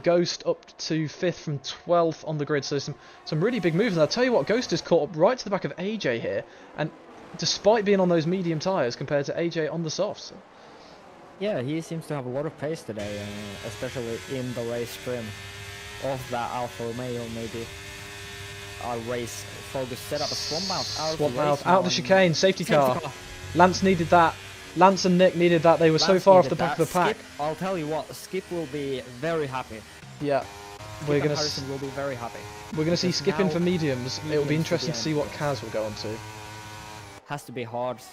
Ghost up to 5th from 12th on the grid. So some really big moves. And I'll tell you what, Ghost is caught up right to the back of AJ here. And despite being on those medium tyres compared to AJ on the softs. Yeah, he seems to have a lot of pace today, especially in the race trim of that Alfa Romeo. Maybe a race focus setup, a swamp mouth out of the chicane, safety car. Lance needed that. Lance and Nick needed that. They were so far off the back of the pack. Skip, I'll tell you what, Skip will be very happy. Yeah, Harrison will be very happy. We're going to see Skip in for mediums. It will be interesting to see what Kaz will go on to. Has to be hards.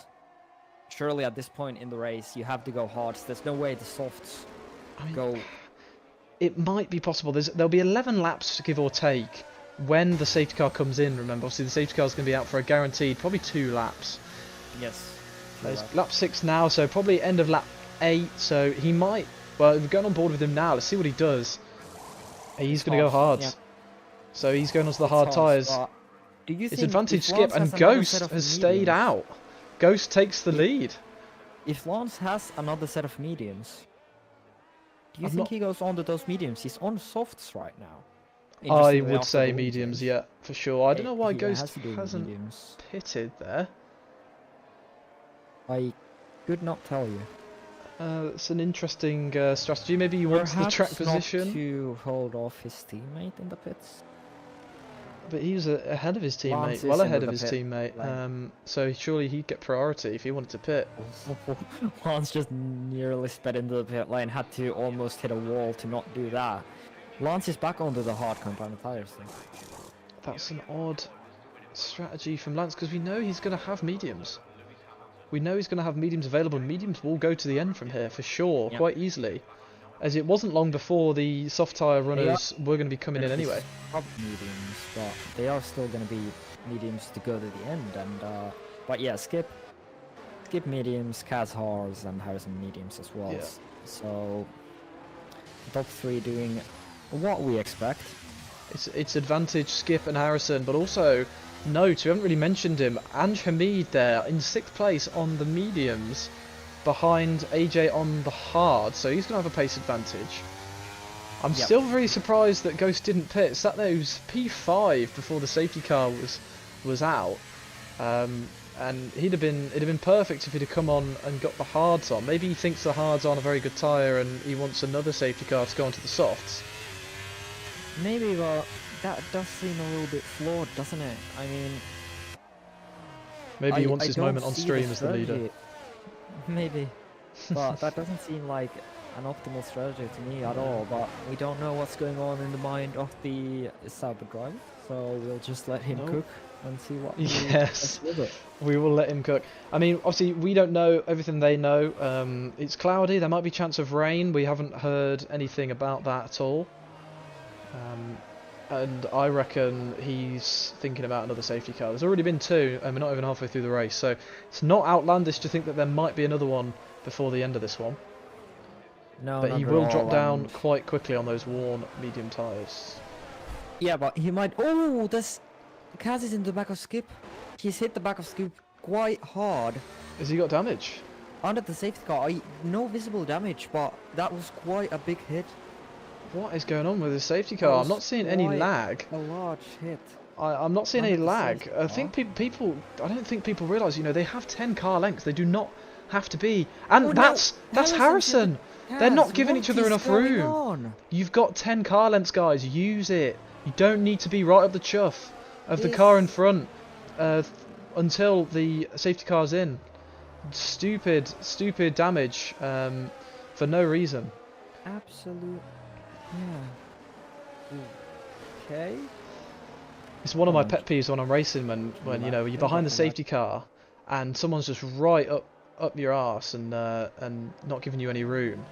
Surely at this point in the race, you have to go hards. There's no way the softs go. It might be possible. There'll be 11 laps, give or take, when the safety car comes in. Remember, obviously the safety car is going to be out for a guaranteed probably 2 laps. Yes. Lap 6 now, so probably end of lap 8. So he might. Well, we're going on board with him now. Let's see what he does. He's going to go hard. Yeah. So he's going onto the hard tyres. It's advantage Skip, and Ghost has stayed out. Ghost takes the lead. If Lance has another set of mediums, do you think he goes on to those mediums? He's on softs right now. I would say mediums, yeah, for sure. I don't know why Ghost hasn't pitted there. I could not tell you. It's an interesting strategy. Maybe he wants the track Perhaps not position, to hold off his teammate in the pits. but he was ahead of his teammate, Lance well is ahead into of his the pit teammate. lane. So surely he'd get priority if he wanted to pit. Lance just nearly sped into the pit lane, had to almost hit a wall to not do that. Lance is back onto the hard compound tires though. That's an odd strategy from Lance, because we know he's going to have mediums. We know he's going to have mediums available. Mediums will go to the end from here for sure, Yep. quite easily. As it wasn't long before the soft tyre runners were going to be coming in anyway. Top mediums, but they are still going to be mediums to go to the end. And but yeah, skip mediums, Kaz hards, and Harrison mediums as well. Yeah. So top 3 doing what we expect. It's advantage Skip and Harrison, but also note, we haven't really mentioned him, Anj Hamid there in 6th place on the mediums, behind AJ on the hard, so he's going to have a pace advantage. I'm still very surprised that Ghost didn't pit. Sat there, he was P5 before the safety car was out, and it'd have been perfect if he'd have come on and got the hards on. Maybe he thinks the hards aren't a very good tyre and he wants another safety car to go onto the softs. Maybe, but that does seem a little bit flawed, doesn't it? I mean, Maybe he wants his don't moment on see stream as the leader. strategy. Maybe, but that doesn't seem like an optimal strategy to me at all. But we don't know what's going on in the mind of the Sauber driver, so we'll just let him cook and see what. Yes, we will let him cook. I mean, obviously we don't know everything they know. It's cloudy. There might be chance of rain. We haven't heard anything about that at all. And I reckon he's thinking about another safety car. There's already been 2, and we're not even halfway through the race, so it's not outlandish to think that there might be another one before the end of this one. No, but he will drop down quite quickly on those worn medium tyres. Yeah, but he might. Oh, this Kaz is in the back of Skip. He's hit the back of Skip quite hard. Has he got damage? Under the safety car, no visible damage, but that was quite a big hit. What is going on with the safety car? I'm not seeing any lag. A large hit. I'm not seeing any lag. safety I think people. I don't think people realise. You know, they have 10 car lengths. They do not have to be. And that's Harrison. They're not giving each other enough room. You've got 10 car lengths, guys. Use it. You don't need to be right up the chuff of the car in front until the safety car's in. Stupid damage for no reason. Absolute. Yeah. Okay. It's one of my pet peeves when I'm racing, when you know you're behind the safety car and someone's just right up your arse and not giving you any room.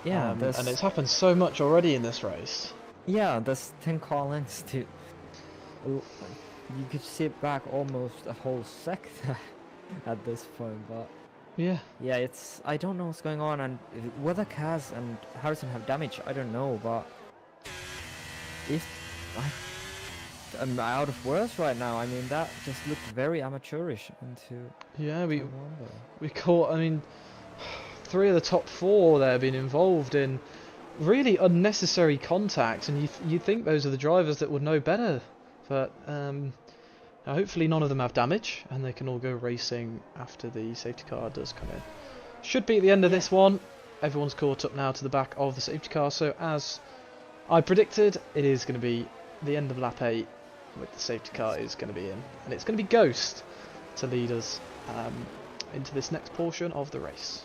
Yeah, and it's happened so much already in this race. Yeah, there's 10 car lengths to. You could sit back almost a whole sector at this point, but. Yeah. Yeah, it's. I don't know what's going on, and whether Kaz and Harrison have damage, I don't know, but I'm out of words right now. I mean, that just looked very amateurish. Yeah, we caught. I mean, 3 of the top 4 there have been involved in really unnecessary contact, and you'd think those are the drivers that would know better, but hopefully none of them have damage and they can all go racing after the safety car does come in. Should be at the end of this one. Everyone's caught up now to the back of the safety car, so as I predicted, it is going to be the end of lap 8 with the safety car is going to be in, and it's going to be Ghost to lead us into this next portion of the race.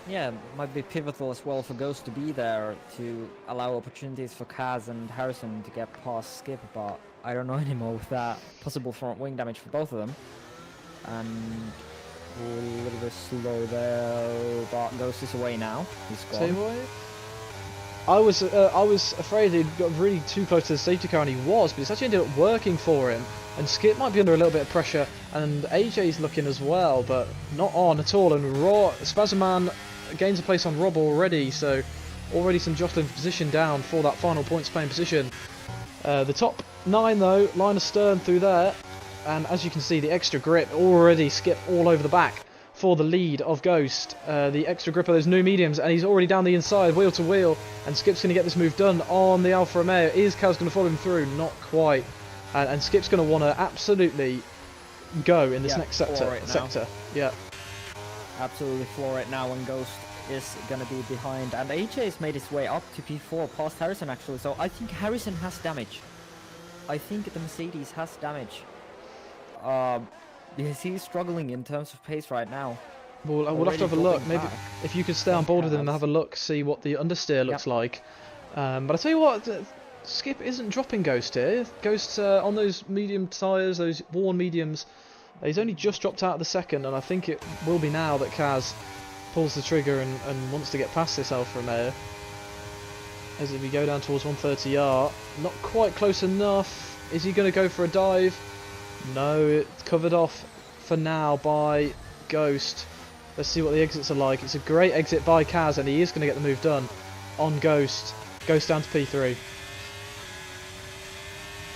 Yeah, might be pivotal as well for Ghost to be there to allow opportunities for Kaz and Harrison to get past Skip, but I don't know anymore with that possible front wing damage for both of them. And a little bit slow there, but Ghost is away now. He's gone. I was afraid he'd got really too close to the safety car, and he was, but it's actually ended up working for him. And Skip might be under a little bit of pressure, and AJ's looking as well, but not on at all. And Spazman gains a place on Rob already, so already some jostling for position down for that final points playing position. The top 9 though, line of stern through there, and as you can see, the extra grip already Skip all over the back for the lead of Ghost. The extra grip of those new mediums, and he's already down the inside, wheel to wheel, and Skip's going to get this move done on the Alfa Romeo. Is Kaz going to follow him through? Not quite. And Skip's going to want to absolutely go in this next sector. Yeah. absolutely floor it now, and Ghost is gonna be behind. And AJ's made his way up to P4 past Harrison actually, so I think Harrison has damage. I think the Mercedes has damage. Because he's struggling in terms of pace right now. Well, we'll have to have a look. Maybe if you could stay on board with him and have a look, see what the understeer looks like. But I tell you what, Skip isn't dropping Ghost here. Ghost on those medium tyres, those worn mediums. He's only just dropped out of the second, and I think it will be now that Kaz pulls the trigger and wants to get past this Alfa Romeo. As we go down towards 130R, not quite close enough. Is he going to go for a dive? No, it's covered off for now by Ghost. Let's see what the exits are like. It's a great exit by Kaz, and he is going to get the move done on Ghost. Ghost down to P3.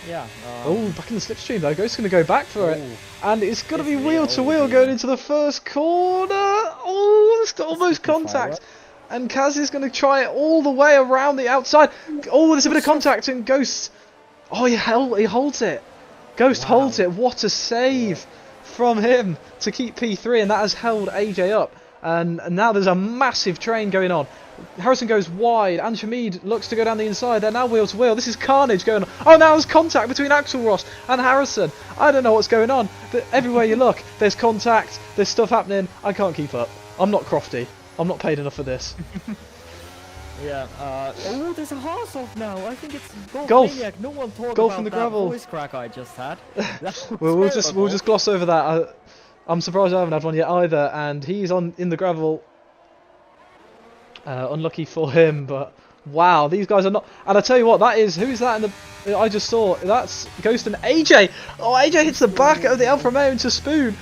Yeah. Oh, back in the slipstream though. Ghost's going to go back for it. And it's going to be wheel to wheel going into the first corner. Oh, it's almost contact. And Kaz is going to try it all the way around the outside. Oh, there's a bit of contact, and Ghost... Oh, he holds it. Ghost holds it. What a save from him to keep P3, and that has held AJ up. And now there's a massive train going on. Harrison goes wide, and Hamid looks to go down the inside. They're now wheel to wheel. This is carnage going on. Oh, now there's contact between Axel Ross and Harrison. I don't know what's going on, but everywhere you look, there's contact, there's stuff happening. I can't keep up. I'm not Crofty. I'm not paid enough for this. Yeah, oh, there's a horse off now. I think it's Golf. Maniac. No one talked Golf about in the that gravel. voice crack I just had. we'll just gloss over that. I'm surprised I haven't had one yet either. And he's in the gravel. Unlucky for him, but wow, these guys are not. And I tell you what, that is who's that in the? I just saw that's Ghost and AJ. Oh, AJ hits the back of the Alfa Romeo into Spoon.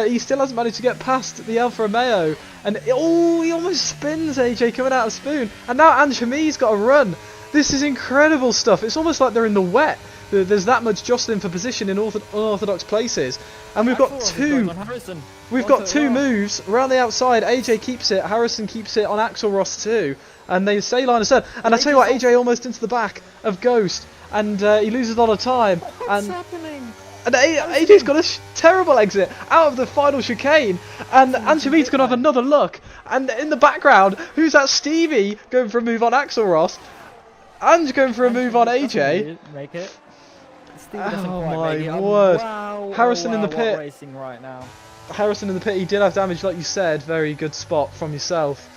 He still hasn't managed to get past the Alfa Romeo, and he almost spins AJ coming out of Spoon. And now Anshami's got a run. This is incredible stuff. It's almost like they're in the wet. There's that much jostling for position in unorthodox places, and we've got two. We've got two moves around the outside. AJ keeps it. Harrison keeps it on Axel Ross too, and they stay line of sight. And I tell you what, AJ almost into the back of Ghost, and he loses a lot of time. What's happening? And AJ's got a terrible exit out of the final chicane, and Anshami's going to have another look. And in the background, who's that? Stevie going for a move on Axel Ross. Ange going for a move on AJ. Make it. Oh my word! Wow, Harrison in the pit. Racing right now. Harrison in the pit. He did have damage, like you said. Very good spot from yourself.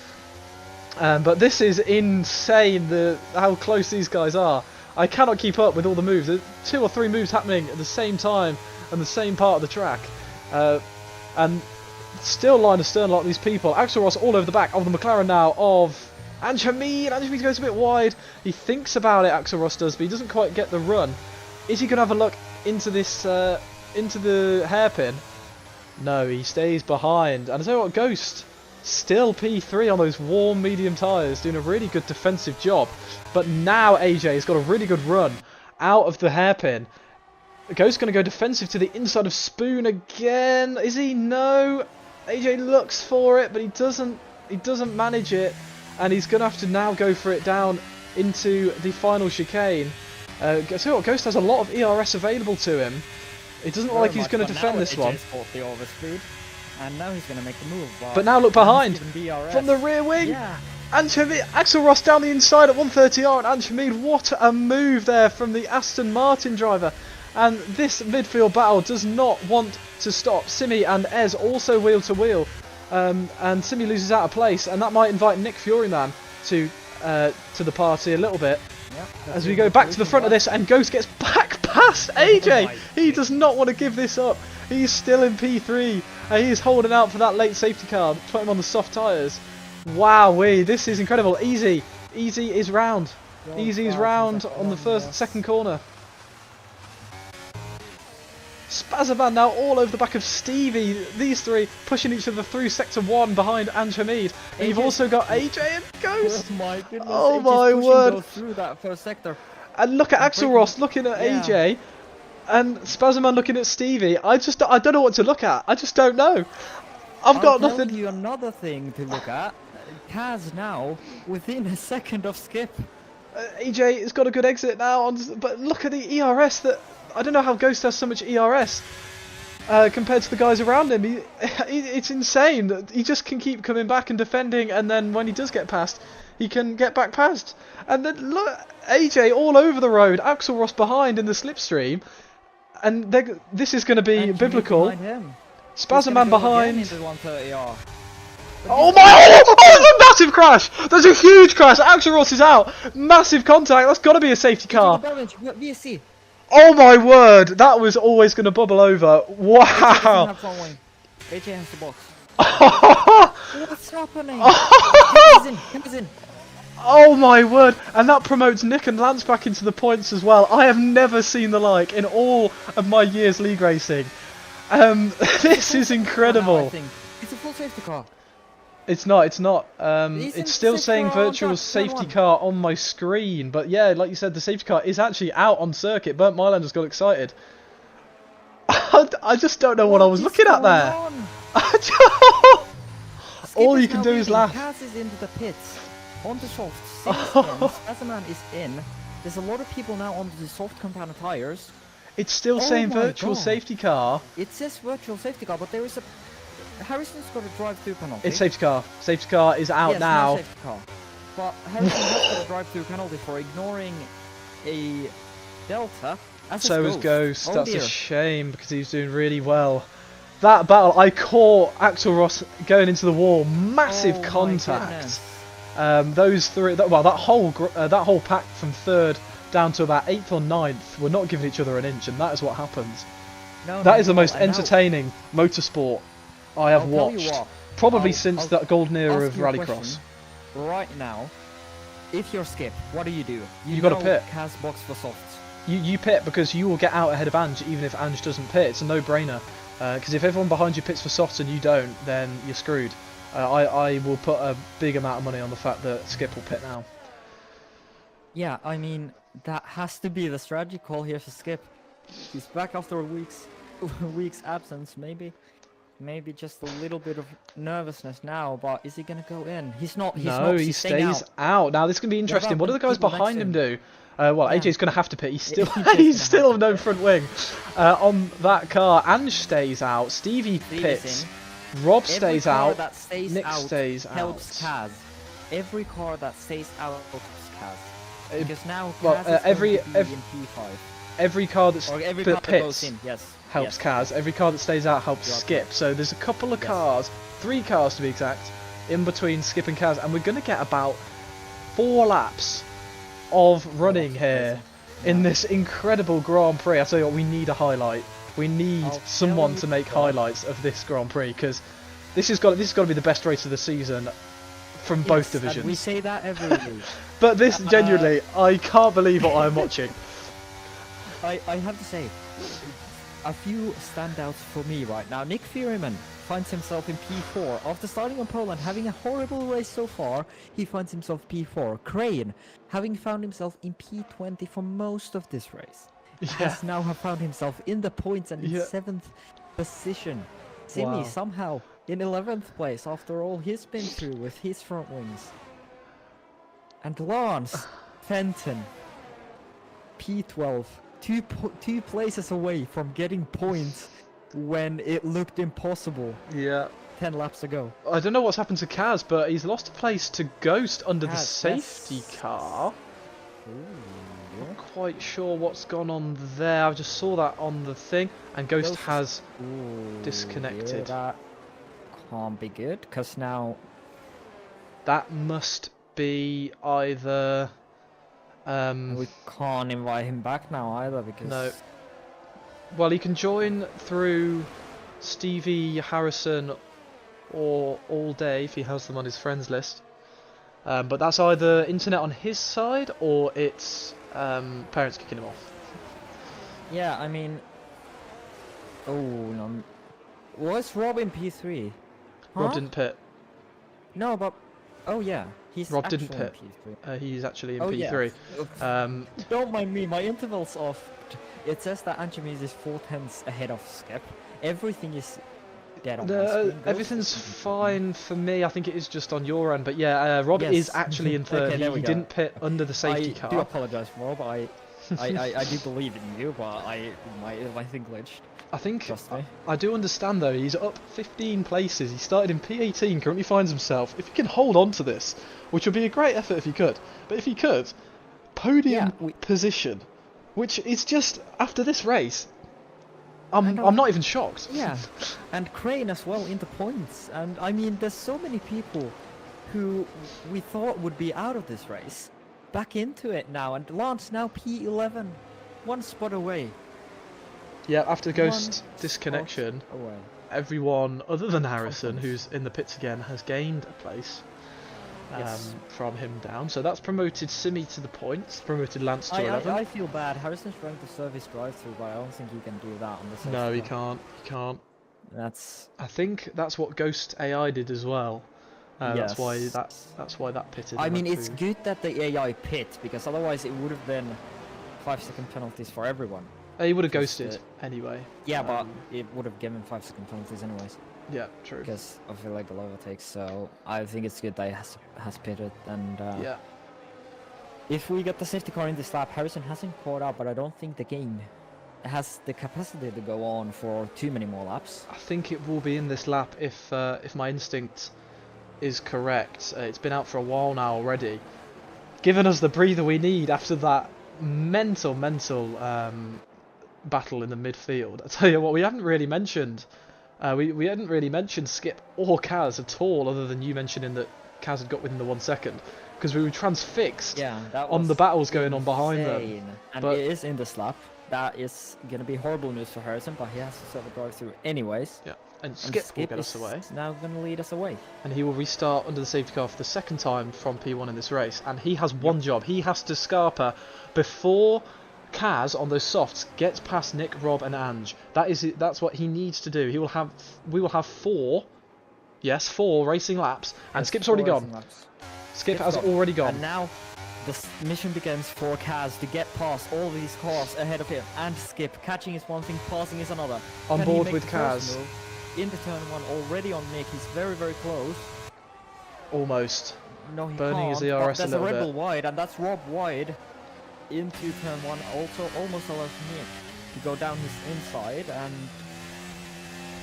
But this is insane. How close these guys are. I cannot keep up with all the moves. There's 2 or 3 moves happening at the same time on the same part of the track, and still line of stern like these people. Axel Ross all over the back of the McLaren now of Ange Hamid. Ange Hamid goes a bit wide. He thinks about it. Axel Ross does, but he doesn't quite get the run. Is he going to have a look into this, into the hairpin? No, he stays behind. And I tell you what, Ghost still P3 on those warm medium tyres, doing a really good defensive job. But now AJ has got a really good run out of the hairpin. Ghost's going to go defensive to the inside of Spoon again. Is he? No. AJ looks for it, but he doesn't manage it. And he's going to have to now go for it down into the final chicane. Tell you what, Ghost has a lot of ERS available to him. It doesn't look like he's going to defend this one. The overspeed, and now he's going to make the move. But now look behind from the rear wing. Yeah. Axel Ross down the inside at 130R, and Ange Hamid, what a move there from the Aston Martin driver. And this midfield battle does not want to stop. Simi and Ez also wheel to wheel, and Simi loses out of place, and that might invite Nick Furyman to the party a little bit. Yep, as we go back to the front of this, and Ghost gets back past AJ. He does not want to give this up. He's still in P3. He is holding out for that late safety car to put him on the soft tyres. Wowee, this is incredible. Easy is round. Easy is round on the second corner. Spazzaman now all over the back of Stevie. These three pushing each other through Sector 1 behind Ange Hamid. And you've also got AJ and Ghost. Oh my goodness. Oh my word. Through that first sector. And look at Axel Ross looking at AJ. And Spazzaman looking at Stevie. I don't know what to look at. I just don't know. I'll tell you another thing to look at. Kaz now within a second of Skip. AJ has got a good exit now, but look at the ERS that... I don't know how Ghost has so much ERS. compared to the guys around him. It's insane. He just can keep coming back and defending, and then when he does get past, he can get back past. And then look, AJ all over the road, Axel Ross behind in the slipstream, and this is going to be biblical. Spazman behind. Oh my! Oh, there's a massive crash! There's a huge crash! Axel Ross is out! Massive contact! That's got to be a safety car! Oh my word! That was always going to bubble over. Wow! AJ has the box. What's happening? He's in. Oh my word! And that promotes Nick and Lance back into the points as well. I have never seen the like in all of my years league racing. This is incredible. It's a full safety car. It's not. It's still saying virtual safety car on my screen, but yeah, like you said, the safety car is actually out on circuit. Burnt Mylander's got excited. I just don't know what I was looking at there. All you can do is laugh. Kaz is into the pits. On the soft. Spazman is in. There's a lot of people now on the soft compound tires. It's still saying virtual safety car. It says virtual safety car, but there is a... Harrison's got a drive-through penalty. It's safety car. Safety car is out now. No safety car. But Harrison has got a drive-through penalty for ignoring a delta. So is Ghost. That's a shame because he's doing really well. That battle, I caught Axel Ross going into the wall. Massive contact. Those three, that whole pack from third down to about 8th or 9th were not giving each other an inch, and that is what happens. That is the most entertaining motorsport I have watched, probably since that golden era of Rallycross. Right now, if you're Skip, what do? You got to pit. Kaz box for softs. You pit because you will get out ahead of Ange even if Ange doesn't pit. It's a no-brainer. Because if everyone behind you pits for softs and you don't, then you're screwed. I will put a big amount of money on the fact that Skip will pit now. Yeah, I mean, that has to be the strategy call here for Skip. He's back after a week's absence, maybe just a little bit of nervousness now, but is he going to go in? He's not. He stays out. Now this can be interesting. What do the guys behind him do? AJ's going to have to pit. He's still no front wing on that car. Ange stays out. Stevie pits. Rob stays out. Nick stays out. Helps Kaz. Every car that stays out helps Kaz. Because now every in P5. Every car that goes in, helps Kaz. Every car that stays out helps Skip. So there's a couple of cars, 3 cars to be exact, in between Skip and Kaz, and we're going to get about 4 laps of running here in this incredible Grand Prix. I tell you what, we need a highlight. We need someone to make highlights of this Grand Prix because this has got to be the best race of the season from both divisions. We say that every week. But this genuinely, I can't believe what I'm watching. I have to say, a few standouts for me right now. Nick Furyman finds himself in P4. After starting on pole and having a horrible race so far, he finds himself P4. Crane, having found himself in P20 for most of this race, has now found himself in the points and in 7th position. Simi somehow in 11th place after all he's been through with his front wings. And Lance Fenton, P12. Two places away from getting points when it looked impossible. 10 laps ago. I don't know what's happened to Kaz, but he's lost a place to Ghost under the safety car. Not quite sure what's gone on there. I just saw that on the thing, and Ghost has disconnected. That can't be good, because now... That must be either... we can't invite him back now either because... No. Well, he can join through Stevie, Harrison, or All Day if he has them on his friends list. But that's either internet on his side or it's parents kicking him off. Yeah, I mean... Oh, no. Was Rob in P3? Rob didn't pit. No, but... Oh, yeah. Rob didn't pit. He's actually in P3. Yeah. Don't mind me, my interval's off. It says that Anchimes is 4/10 ahead of Skip. Everything is dead on my screen. Everything's fine for me. I think it is just on your end. But yeah, Rob is actually in 3rd. He didn't pit under the safety car. I do apologise, Rob. I do believe in you, but my thing glitched. I think Trust me. I do understand though. He's up 15 places. He started in P18. Currently finds himself. If he can hold on to this, which would be a great effort if he could. But if he could, podium position, which is just after this race. I'm not even shocked. Yeah, and Crane as well into points. And I mean, there's so many people who we thought would be out of this race back into it now. And Lance now P11, 1 spot away. Yeah, after Ghost disconnection, Away. everyone other than Harrison, who's in the pits again, has gained a place from him down. So that's promoted Simi to the points, promoted Lance to 11. I feel bad. Harrison's trying to serve his drive-through, but I don't think he can do that on the safety No, he car. can't. That's. I think that's what Ghost AI did as well. Yes. That's why that pitted. I and mean, went it's through. good that the AI pit, because otherwise it would have been 5-second penalties for everyone. He would have ghosted anyway. Yeah, but it would have given 5-second penalties anyways. Yeah, true. Because of illegal overtakes, so I think it's good that he has pitted. And Yeah. if we get the safety car in this lap, Harrison hasn't caught up, but I don't think the game has the capacity to go on for too many more laps. I think it will be in this lap if my instinct is correct. It's been out for a while now already, giving us the breather we need after that mental battle in the midfield. I tell you what, we haven't really mentioned. We hadn't really mentioned Skip or Kaz at all, other than you mentioning that Kaz had got within the 1 second, because we were transfixed on the battles going on behind them. And but it is in this lap. That is going to be horrible news for Harrison, but he has to serve a drive-through anyways. yeah, and Skip will get us away. Now going to lead us away. And he will restart under the safety car for the second time from P1 in this race. And he has one job. He has to Scarpa before Kaz on those softs gets past Nick, Rob and Ange. That's what he needs to do. We will have 4 racing laps, and Skip's already gone. Skip has already gone. And now the mission begins for Kaz to get past all these cars ahead of him. And Skip, catching is one thing, passing is another. On board with Kaz. Into turn 1, already on Nick. He's very, very close. Almost. No, he Burning can't. his ERS There's a little Red Bull bit. wide, and that's Rob wide into turn 1. Also, almost allows Nick to go down his inside, and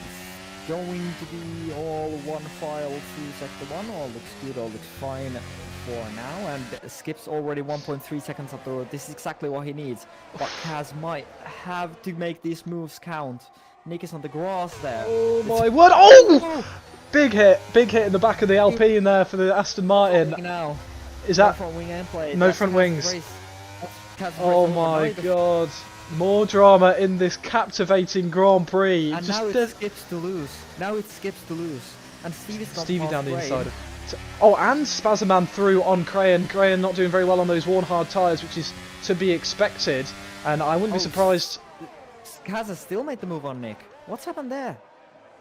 it's going to be all one file through sector 1. All looks good, all looks fine for now, and Skip's already 1.3 seconds up the road. This is exactly what he needs, but Kaz might have to make these moves count. Nick is on the grass there. Oh my word! Oh! Big hit in the back of the Alpine there for the Aston Martin. Now, Is that front wing end play? no front wings? Oh my god! More drama in this captivating Grand Prix. And now it skips to lose. And Stevie down the inside of. Oh, and Spazzaman through on Crayon. Crayon not doing very well on those worn hard tyres, which is to be expected. And I wouldn't be surprised. Kaz has still made the move on Nick. What's happened there?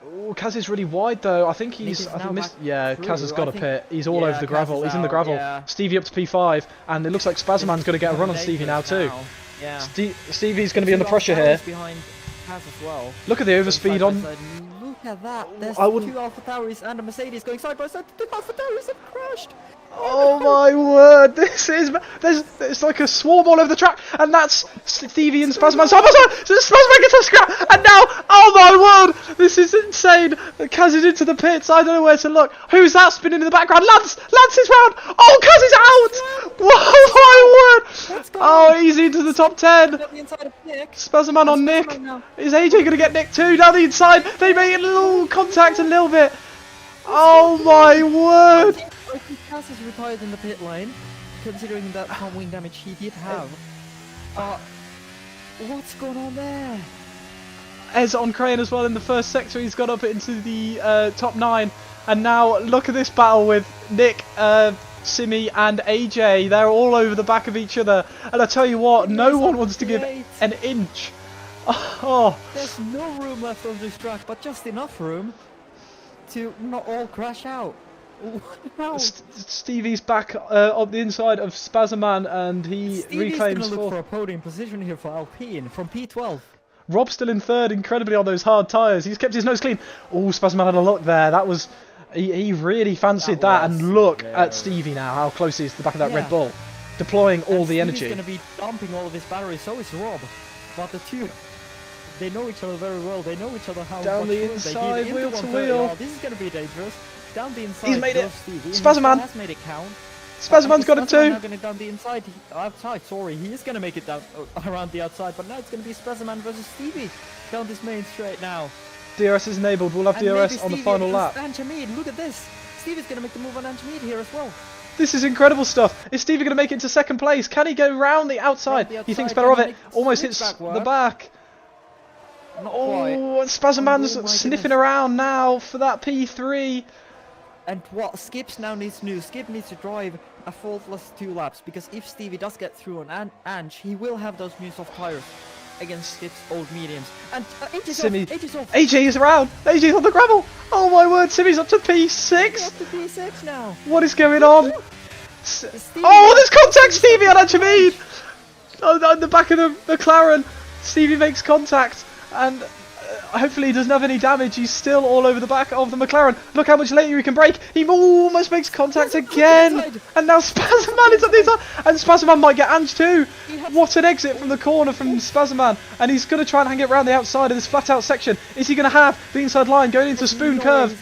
Oh, Kaz is really wide though. I think he's. Yeah, Kaz has got a pit. He's all over the gravel. He's in the gravel. Yeah. Stevie up to P5, and it looks like Spazzaman's going to get a run on Stevie now too. Yeah. Stevie's going to be under pressure here. Behind Kaz as well. Look at the overspeed on. Look at that. There's 2 Alpha Tauris and a Mercedes going side by side. 2 Alpha Tauris have crashed. Oh my word! It's like a swarm all over the track, and that's Stevie and Spazman. So Spazman gets a scrap, and now, oh my word! This is insane. Kaz is into the pits. I don't know where to look. Who's that spinning in the background? Lance is round. Oh, Kaz is out! Whoa, my word! Oh, easy into the top 10. Spazman on Nick. Is AJ going to get Nick too? Down the inside. They make a little contact a little bit. Oh my word! I think Kaz is retired in the pit lane, considering that front wing damage he did have. What's going on there? Ez on Crane as well in the first sector. He's got up into the top 9. And now look at this battle with Nick, Simi and AJ. They're all over the back of each other. And I tell you what, no one wants to give an inch. Oh. There's no room left on this track, but just enough room to not all crash out. Wow. Stevie's back on the inside of Spazzaman, and he reclaims Stevie's gonna look for a podium position here for Alpine from P12. Rob's still in 3rd, incredibly on those hard tyres. He's kept his nose clean. Oh, Spazzaman had a look there. That was he really fancied that. And look at Stevie now, how close he is to the back of that Red Bull. deploying all the He's energy. going to be dumping all of his batteries, so is Rob. But the two, they know each other very well. They know each other how Down much the fuel inside, they give. wheel Into to 130. wheel. Oh, this is going to be dangerous. Down the inside. He's made it. goes Stevie. Spazman He has made it count. Spazman's got it Spazman too. now going to down the inside. Outside, sorry. He is going to make it down around the outside, but now it's going to be Spazman versus Stevie down this main straight now. DRS is enabled. We'll have And DRS maybe on the Stevie final is lap. Anjamid, look at this. Stevie's going to make the move on Anjamid here as well. This is incredible stuff. Is Stevie going to make it to second place? Can he go round the outside? He thinks better of it. Almost hits the back. Not quite. Oh, Spazman's Oh my sniffing goodness. around now for that P3. And what Skips now needs to do, Skip needs to drive a faultless 2 laps, because if Stevie does get through on Ange, he will have those new soft tires against Skip's old mediums. And AJ's off, AJ's off. AJ is around. AJ's on the gravel. Oh my word, Simi's up to P6. He's up to P6 now. What is going on? Stevie Oh, there's contact, Stevie on Anjamid. Oh, on the back of the McLaren. Stevie makes contact, and hopefully he doesn't have any damage. He's still all over the back of the McLaren. Look how much later he can brake. He almost makes contact again. And now Spazman is on the inside. And Spazman might get Ange too. What an exit from the corner from Spazman. And he's going to try and hang it around the outside of this flat out section. Is he going to have the inside line going into spoon curve?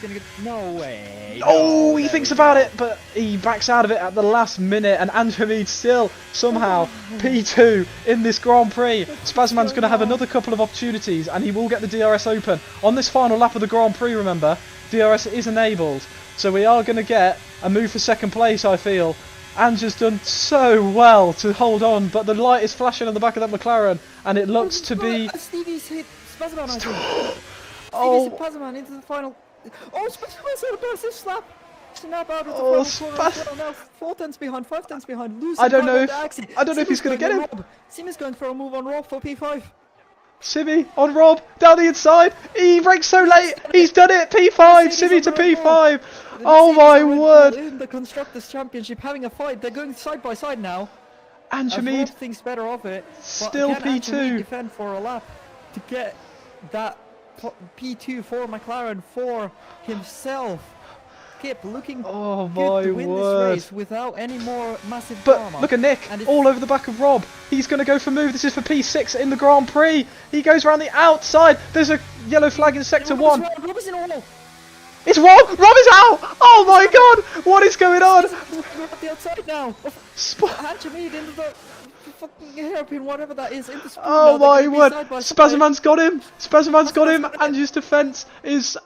No way. Oh, he thinks about it, but he backs out of it at the last minute, and Anjamid still somehow P2 in this Grand Prix. Spazman's going to have another couple of opportunities, and he will get the DRS open. On this final lap of the Grand Prix, remember, DRS is enabled, so we are going to get a move for second place, I feel. Ange has done so well to hold on, but the light is flashing on the back of that McLaren, and it looks to be... Stevie's hit Spazman, I think. Oh. Stevie's hit Spazman into the final... Oh, Spazman's had a massive slap! Snap out of the Oh, final corner as well. Now 4 tenths behind, 5 tenths behind. Losing I don't know time if on the I don't know if he's going to get him. Simi's going for a move on Rob for P5. Simi on Rob down the inside. He brakes so late. He's done it. P5. Simi to P5. Oh my word! In the Constructors' Championship, having a fight. They're going side by side now. Anjamid thinks better of it. still But can P2. Anjamid defend for a lap to get that P2 for McLaren for himself? Skip looking Oh good my to win word! this race without any more massive But drama. look at Nick, And it's- all over the back of Rob. He's going to go for move. This is for P6 in the Grand Prix. He goes around the outside. There's a yellow flag in sector 1. Rob is in a wall. It's Rob. Rob is out. Oh my God! What is going on? We're at the outside now. Anjamid into the fucking hairpin, whatever that is, in the spoon. Oh now. my They're gonna be word! side by side. Spazman's got him. Spazman's got him. Spazman's got it. And his defence is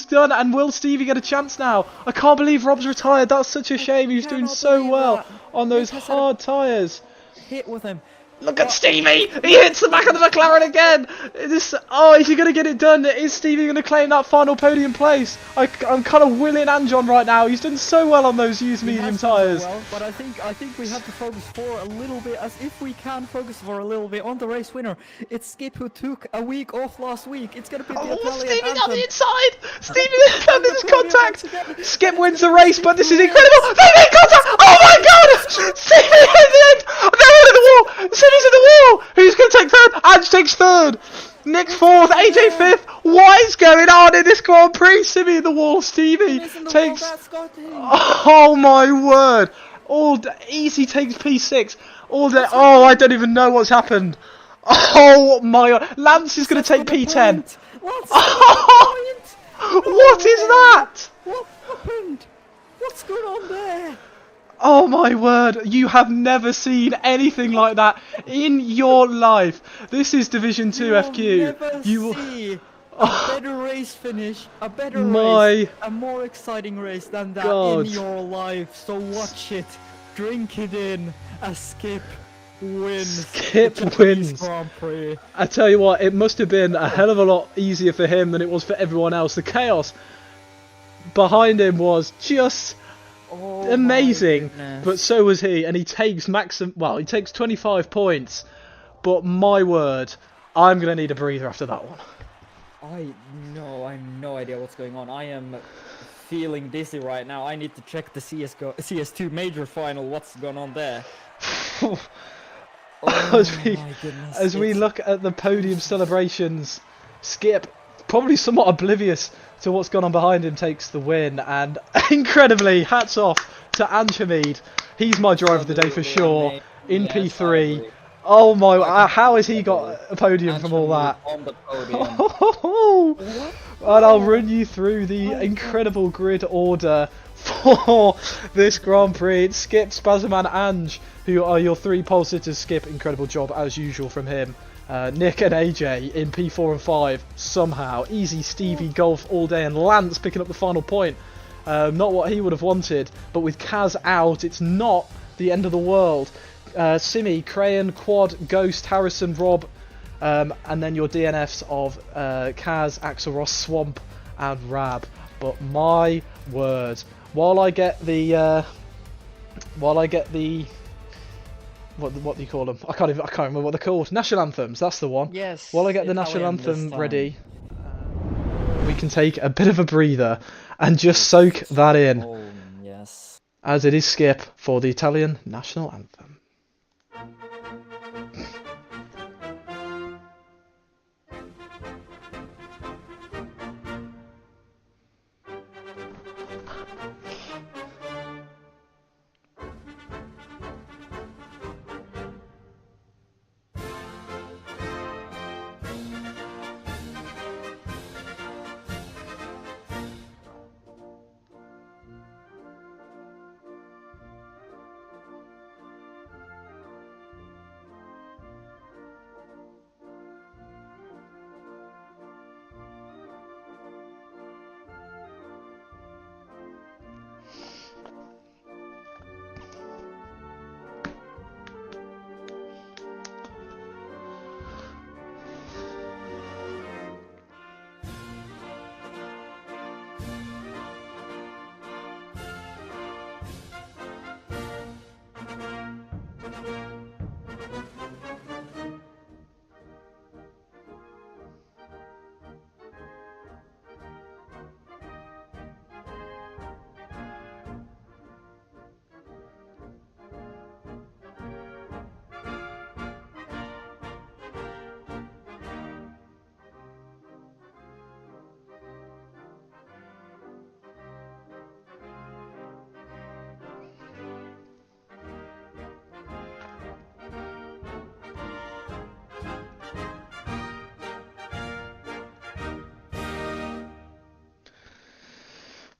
done. And will Stevie get a chance now? I can't believe Rob's retired. That's such a shame. He was doing cannot so believe well that. on those Nick has had a hard tyres. hit with him. Look at Stevie! He hits the back of the McLaren again! Is he going to get it done? Is Stevie going to claim that final podium place? I'm kind of willing Ange on right now. He's done so well on those used medium Has done so tyres. well, but I think we have to focus for a little bit, as if we can focus for a little bit on the race winner. It's Skip, who took a week off last week. It's going to be the Italian Stevie down anthem. the inside! Stevie down this contact! Skip wins the race, but this is incredible! They made contact! Oh my God! Stevie at the end! They're in the wall! Stevie's in the wall! Who's going to take third? Ange takes third! Nick fourth, AJ fifth! What is going on in this Grand Prix? Simi in the wall, Stevie takes... Oh my word! Easy takes P6. Oh, I don't even know what's happened. Oh my God! Lance is going to take P10. Oh, what is that? What happened? What's going on there? Oh my word, you have never seen anything like that in your life. This is Division 2 FQ. You will see a better race finish, a better race, a more exciting race than that in your life. So watch it, drink it in, as Skip wins. Skip wins. Grand Prix. I tell you what, it must have been a hell of a lot easier for him than it was for everyone else. The chaos behind him was just... amazing, but so was he, and he takes he takes 25 points, but my word, I'm gonna need a breather after that one. I have no idea what's going on. I am feeling dizzy right now. I need to check the CS2 major final. What's going on there? As we look at the podium celebrations, Skip, probably somewhat oblivious to what's gone on behind him, takes the win, and incredibly, hats off to Ange Hamid. He's my driver of the day for sure. In Yes, P3. I agree. Oh my! How has he Unforgettable. got a podium from all that? On the podium. And I'll run you through the incredible grid order for this Grand Prix. It's Skip, Spazman, Ange, who are your 3 pole sitters. Skip, incredible job as usual from him. Nick and AJ in P4 and 5 somehow. Easy Stevie golf all day, and Lance picking up the final point. Not what he would have wanted, but with Kaz out, it's not the end of the world. Simi, Crayon, Quad, Ghost, Harrison, Rob, and then your DNFs of Kaz, Axel Ross, Swamp, and Rab. But my word, while I get the what do you call them? I can't remember what they're called. National anthems. That's the one. Yes. While I get the national anthem ready, we can take a bit of a breather and just soak that in, Oh, yes. as it is Skip for the Italian national anthem.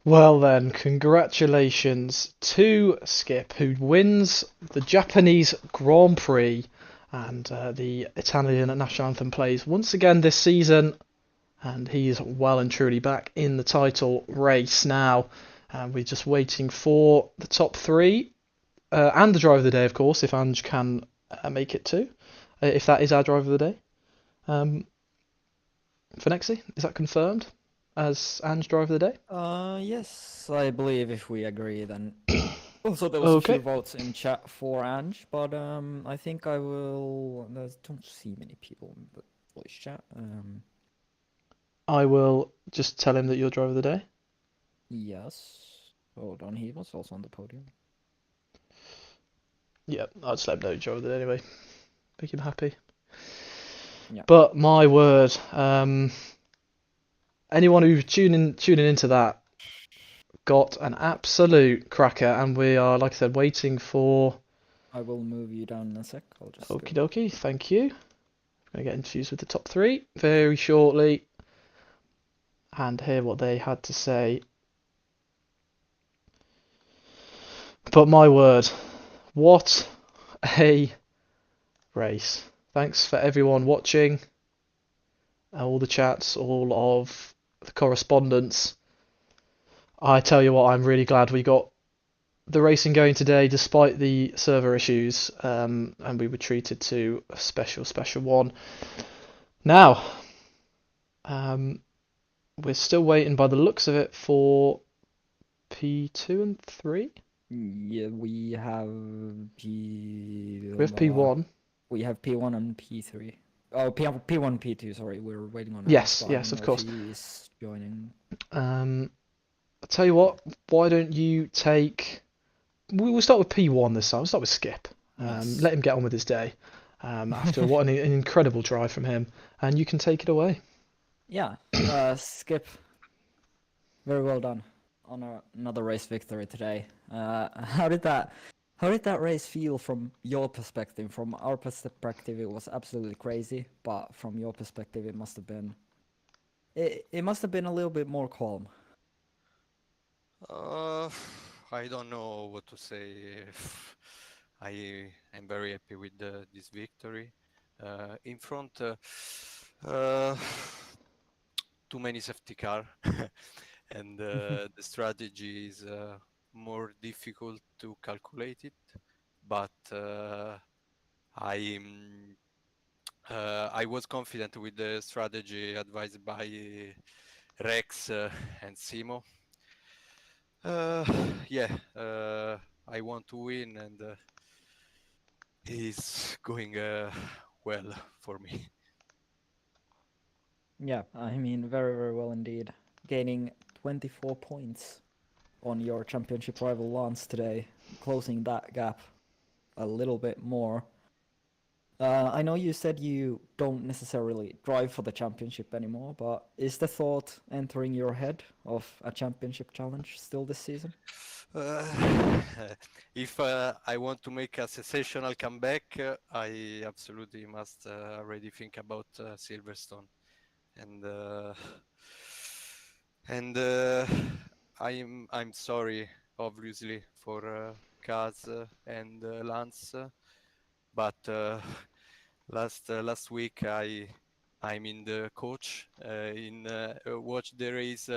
Well then, congratulations to Skip, who wins the Japanese Grand Prix and the Italian national anthem plays once again this season, and he's well and truly back in the title race now. And we're just waiting for the top 3 and the driver of the day, of course, if Ange can make it too, if that is our driver of the day. For Nexi, is that confirmed as Ange driver of the day? Yes, I believe if we agree, then. Also, there was a few votes in chat for Ange, but I think I will. I don't see many people in the voice chat. I will just tell him that you're driver of the day. Yes. Hold on, he was also on the podium. Yeah, I'll just let him know you're driver of the day anyway. Make him happy. Yeah. But my word, anyone who's tuning into that got an absolute cracker, and we are, like I said, waiting for. I will move you down in a sec. I'll just. Okie dokie, thank you. I'm going to get infused with the top 3 very shortly and hear what they had to say. But my word, what a race. Thanks for everyone watching, all the chats, all of the correspondence. I tell you what, I'm really glad we got the racing going today despite the server issues, and we were treated to a special one. Now, we're still waiting by the looks of it for P2 and 3? Yeah, we have P1. We have P1 and P3. Oh, P1, P2, sorry. We're waiting on Yes, of course. He's joining. I'll tell you what, why don't you take. We'll start with P1 this time. We'll start with Skip. Yes. Let him get on with his day. After what an incredible drive from him. And you can take it away. Yeah, Skip. Very well done. another race victory today. How did that race feel from your perspective? From our perspective, it was absolutely crazy, but from your perspective, it must have been a little bit more calm. Uh, I don't know what to say. I'm very happy with this victory. In front, uh, too many safety car, and the strategy is more difficult to calculate it. But I I was confident with the strategy advised by Rex and Simo. Uh, yeah, I want to win, and it's going well for me. Yeah, I mean, very, very well indeed. Gaining 24 points on your championship rival Lance today, closing that gap a little bit more. I know you said you don't necessarily drive for the championship anymore, but is the thought entering your head of a championship challenge still this season? Uh, if I want to make a sensational comeback, I absolutely must already think about Silverstone, and and I'm sorry, obviously, for Kaz and Lance, but last week I'm in the coach in watch the race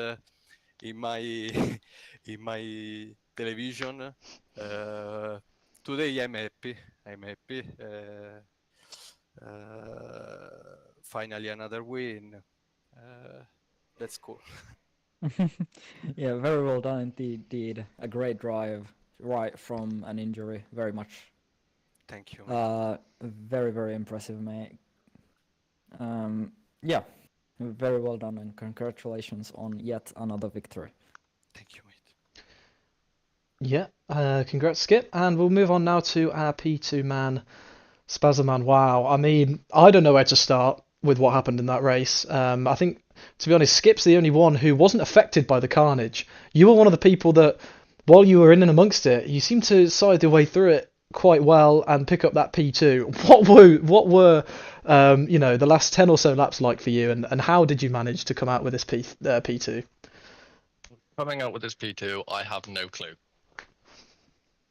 in my in my television. Today I'm happy. I'm happy. Finally another win. That's cool. Yeah, very well done indeed. A great drive right from an injury. Very much. Thank you, mate. Very, very impressive, mate. Yeah, very well done and congratulations on yet another victory. Thank you, mate. Yeah, congrats, Skip. And we'll move on now to our P2 man, Spazzaman. Wow, I mean, I don't know where to start with what happened in that race. I think, to be honest, Skip's the only one who wasn't affected by the carnage. You were one of the people that, while you were in and amongst it, you seemed to side your way through it quite well and pick up that P2. What were the last 10 or so laps like for you, and how did you manage to come out with this P2? Coming out with this P2, I have no clue.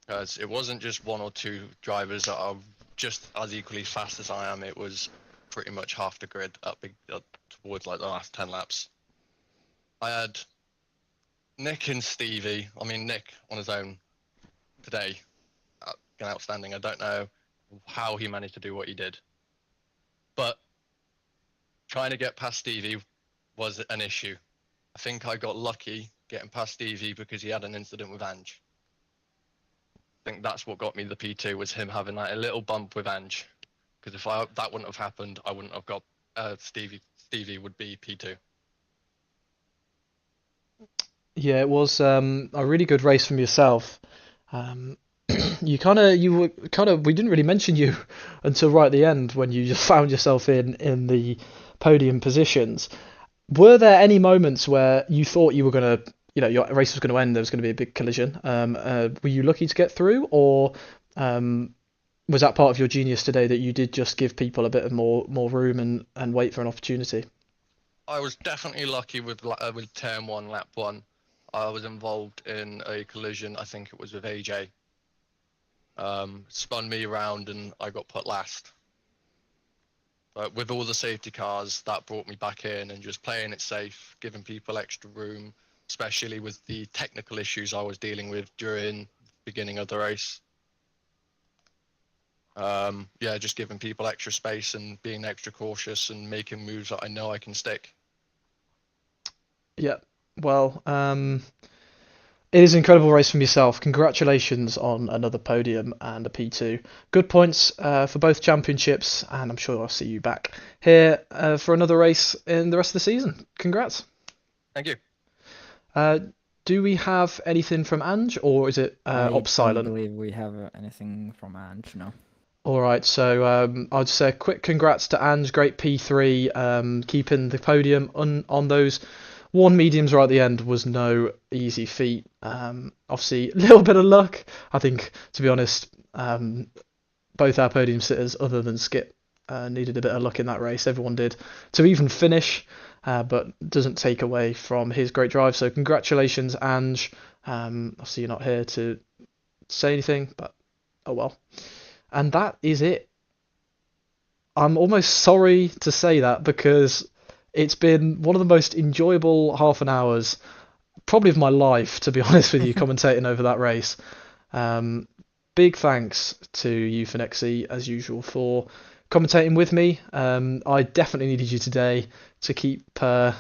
Because it wasn't just one or two drivers that are just as equally fast as I am. It was pretty much half the grid up towards like the last 10 laps. I had Nick and Stevie. I mean, Nick on his own today, outstanding. I don't know how he managed to do what he did. But trying to get past Stevie was an issue. I think I got lucky getting past Stevie because he had an incident with Ange. I think that's what got me the P2 was him having like a little bump with Ange. Because if that wouldn't have happened, I wouldn't have got Stevie. Stevie would be P2. Yeah, it was a really good race from yourself. We didn't really mention you until right at the end when you just found yourself in the podium positions. Were there any moments where you thought you were gonna, your race was going to end, there was going to be a big collision? Were you lucky to get through, or was that part of your genius today that you did just give people a bit of more room and wait for an opportunity? I was definitely lucky with turn one, lap one. I was involved in a collision. I think it was with AJ. Spun me around and I got put last. But with all the safety cars, that brought me back in and just playing it safe, giving people extra room, especially with the technical issues I was dealing with during the beginning of the race. Just giving people extra space and being extra cautious and making moves that I know I can stick. Yeah, well, it is an incredible race from yourself. Congratulations on another podium and a P2. Good points for both championships, and I'm sure I'll see you back here for another race in the rest of the season. Congrats. Thank you. Do we have anything from Ange, or is it op silent? I don't believe we have anything from Ange, no. All right, so I'll just say a quick congrats to Ange, great P3, keeping the podium on those one mediums right at the end was no easy feat. Obviously, a little bit of luck. I think, to be honest, both our podium sitters, other than Skip, needed a bit of luck in that race. Everyone did to even finish, but doesn't take away from his great drive. So congratulations, Ange. Obviously, you're not here to say anything, but oh well. And that is it. I'm almost sorry to say that because it's been one of the most enjoyable half an hours, probably of my life, to be honest with you, commentating over that race. Big thanks to you, Finexi, as usual, for commentating with me. I definitely needed you today to keep, a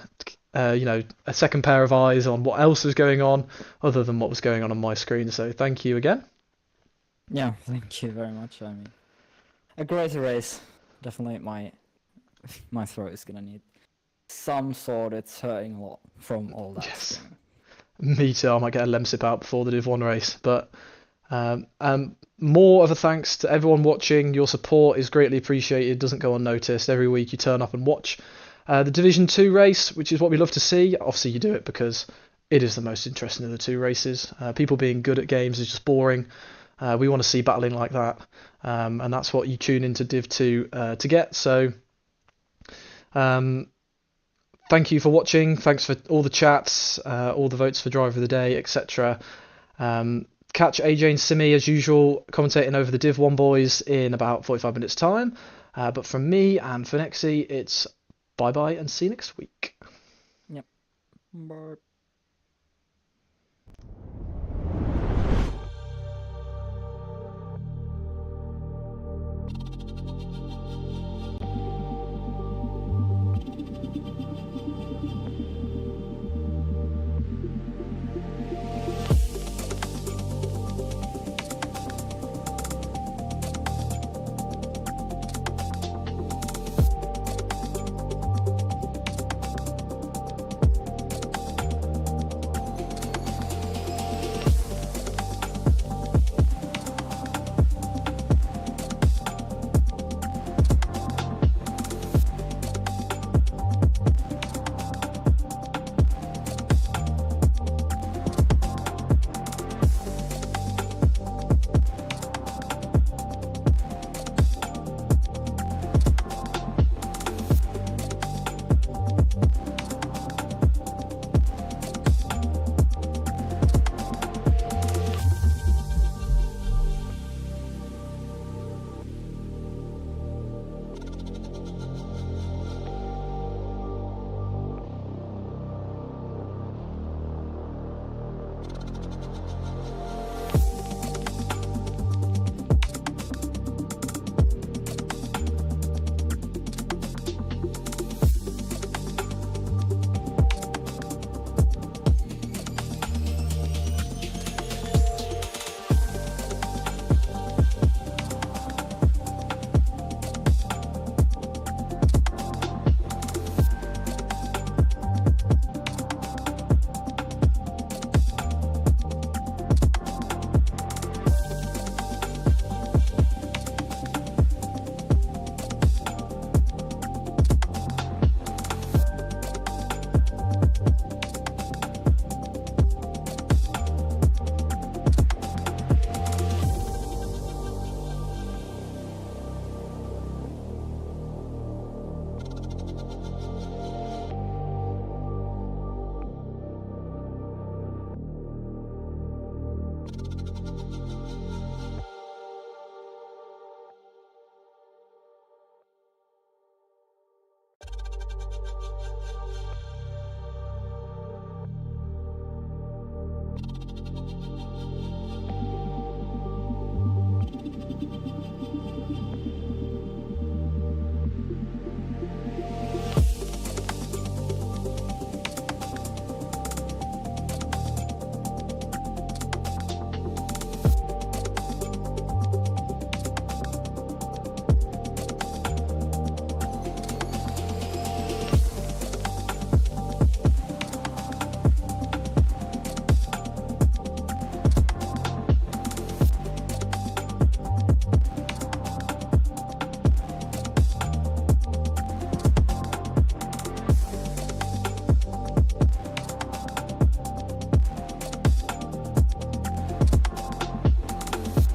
second pair of eyes on what else was going on, other than what was going on my screen. So thank you again. Yeah, thank you very much. I mean, a great race. Definitely, my throat is gonna need some sort. It's hurting a lot from all that. Yes. Spinning. Me too. I might get a Lemsip out before the Div 1 race. But more of a thanks to everyone watching. Your support is greatly appreciated. It doesn't go unnoticed. Every week you turn up and watch the Division 2 race, which is what we love to see. Obviously, you do it because it is the most interesting of the two races. People being good at games is just boring. We want to see battling like that. And that's what you tune into Div 2 to get. So thank you for watching. Thanks for all the chats, all the votes for Driver of the Day, etc. Catch AJ and Simi as usual commentating over the Div 1 boys in about 45 minutes time. But from me and Finexi, it's bye bye and see you next week. Yep. Bye.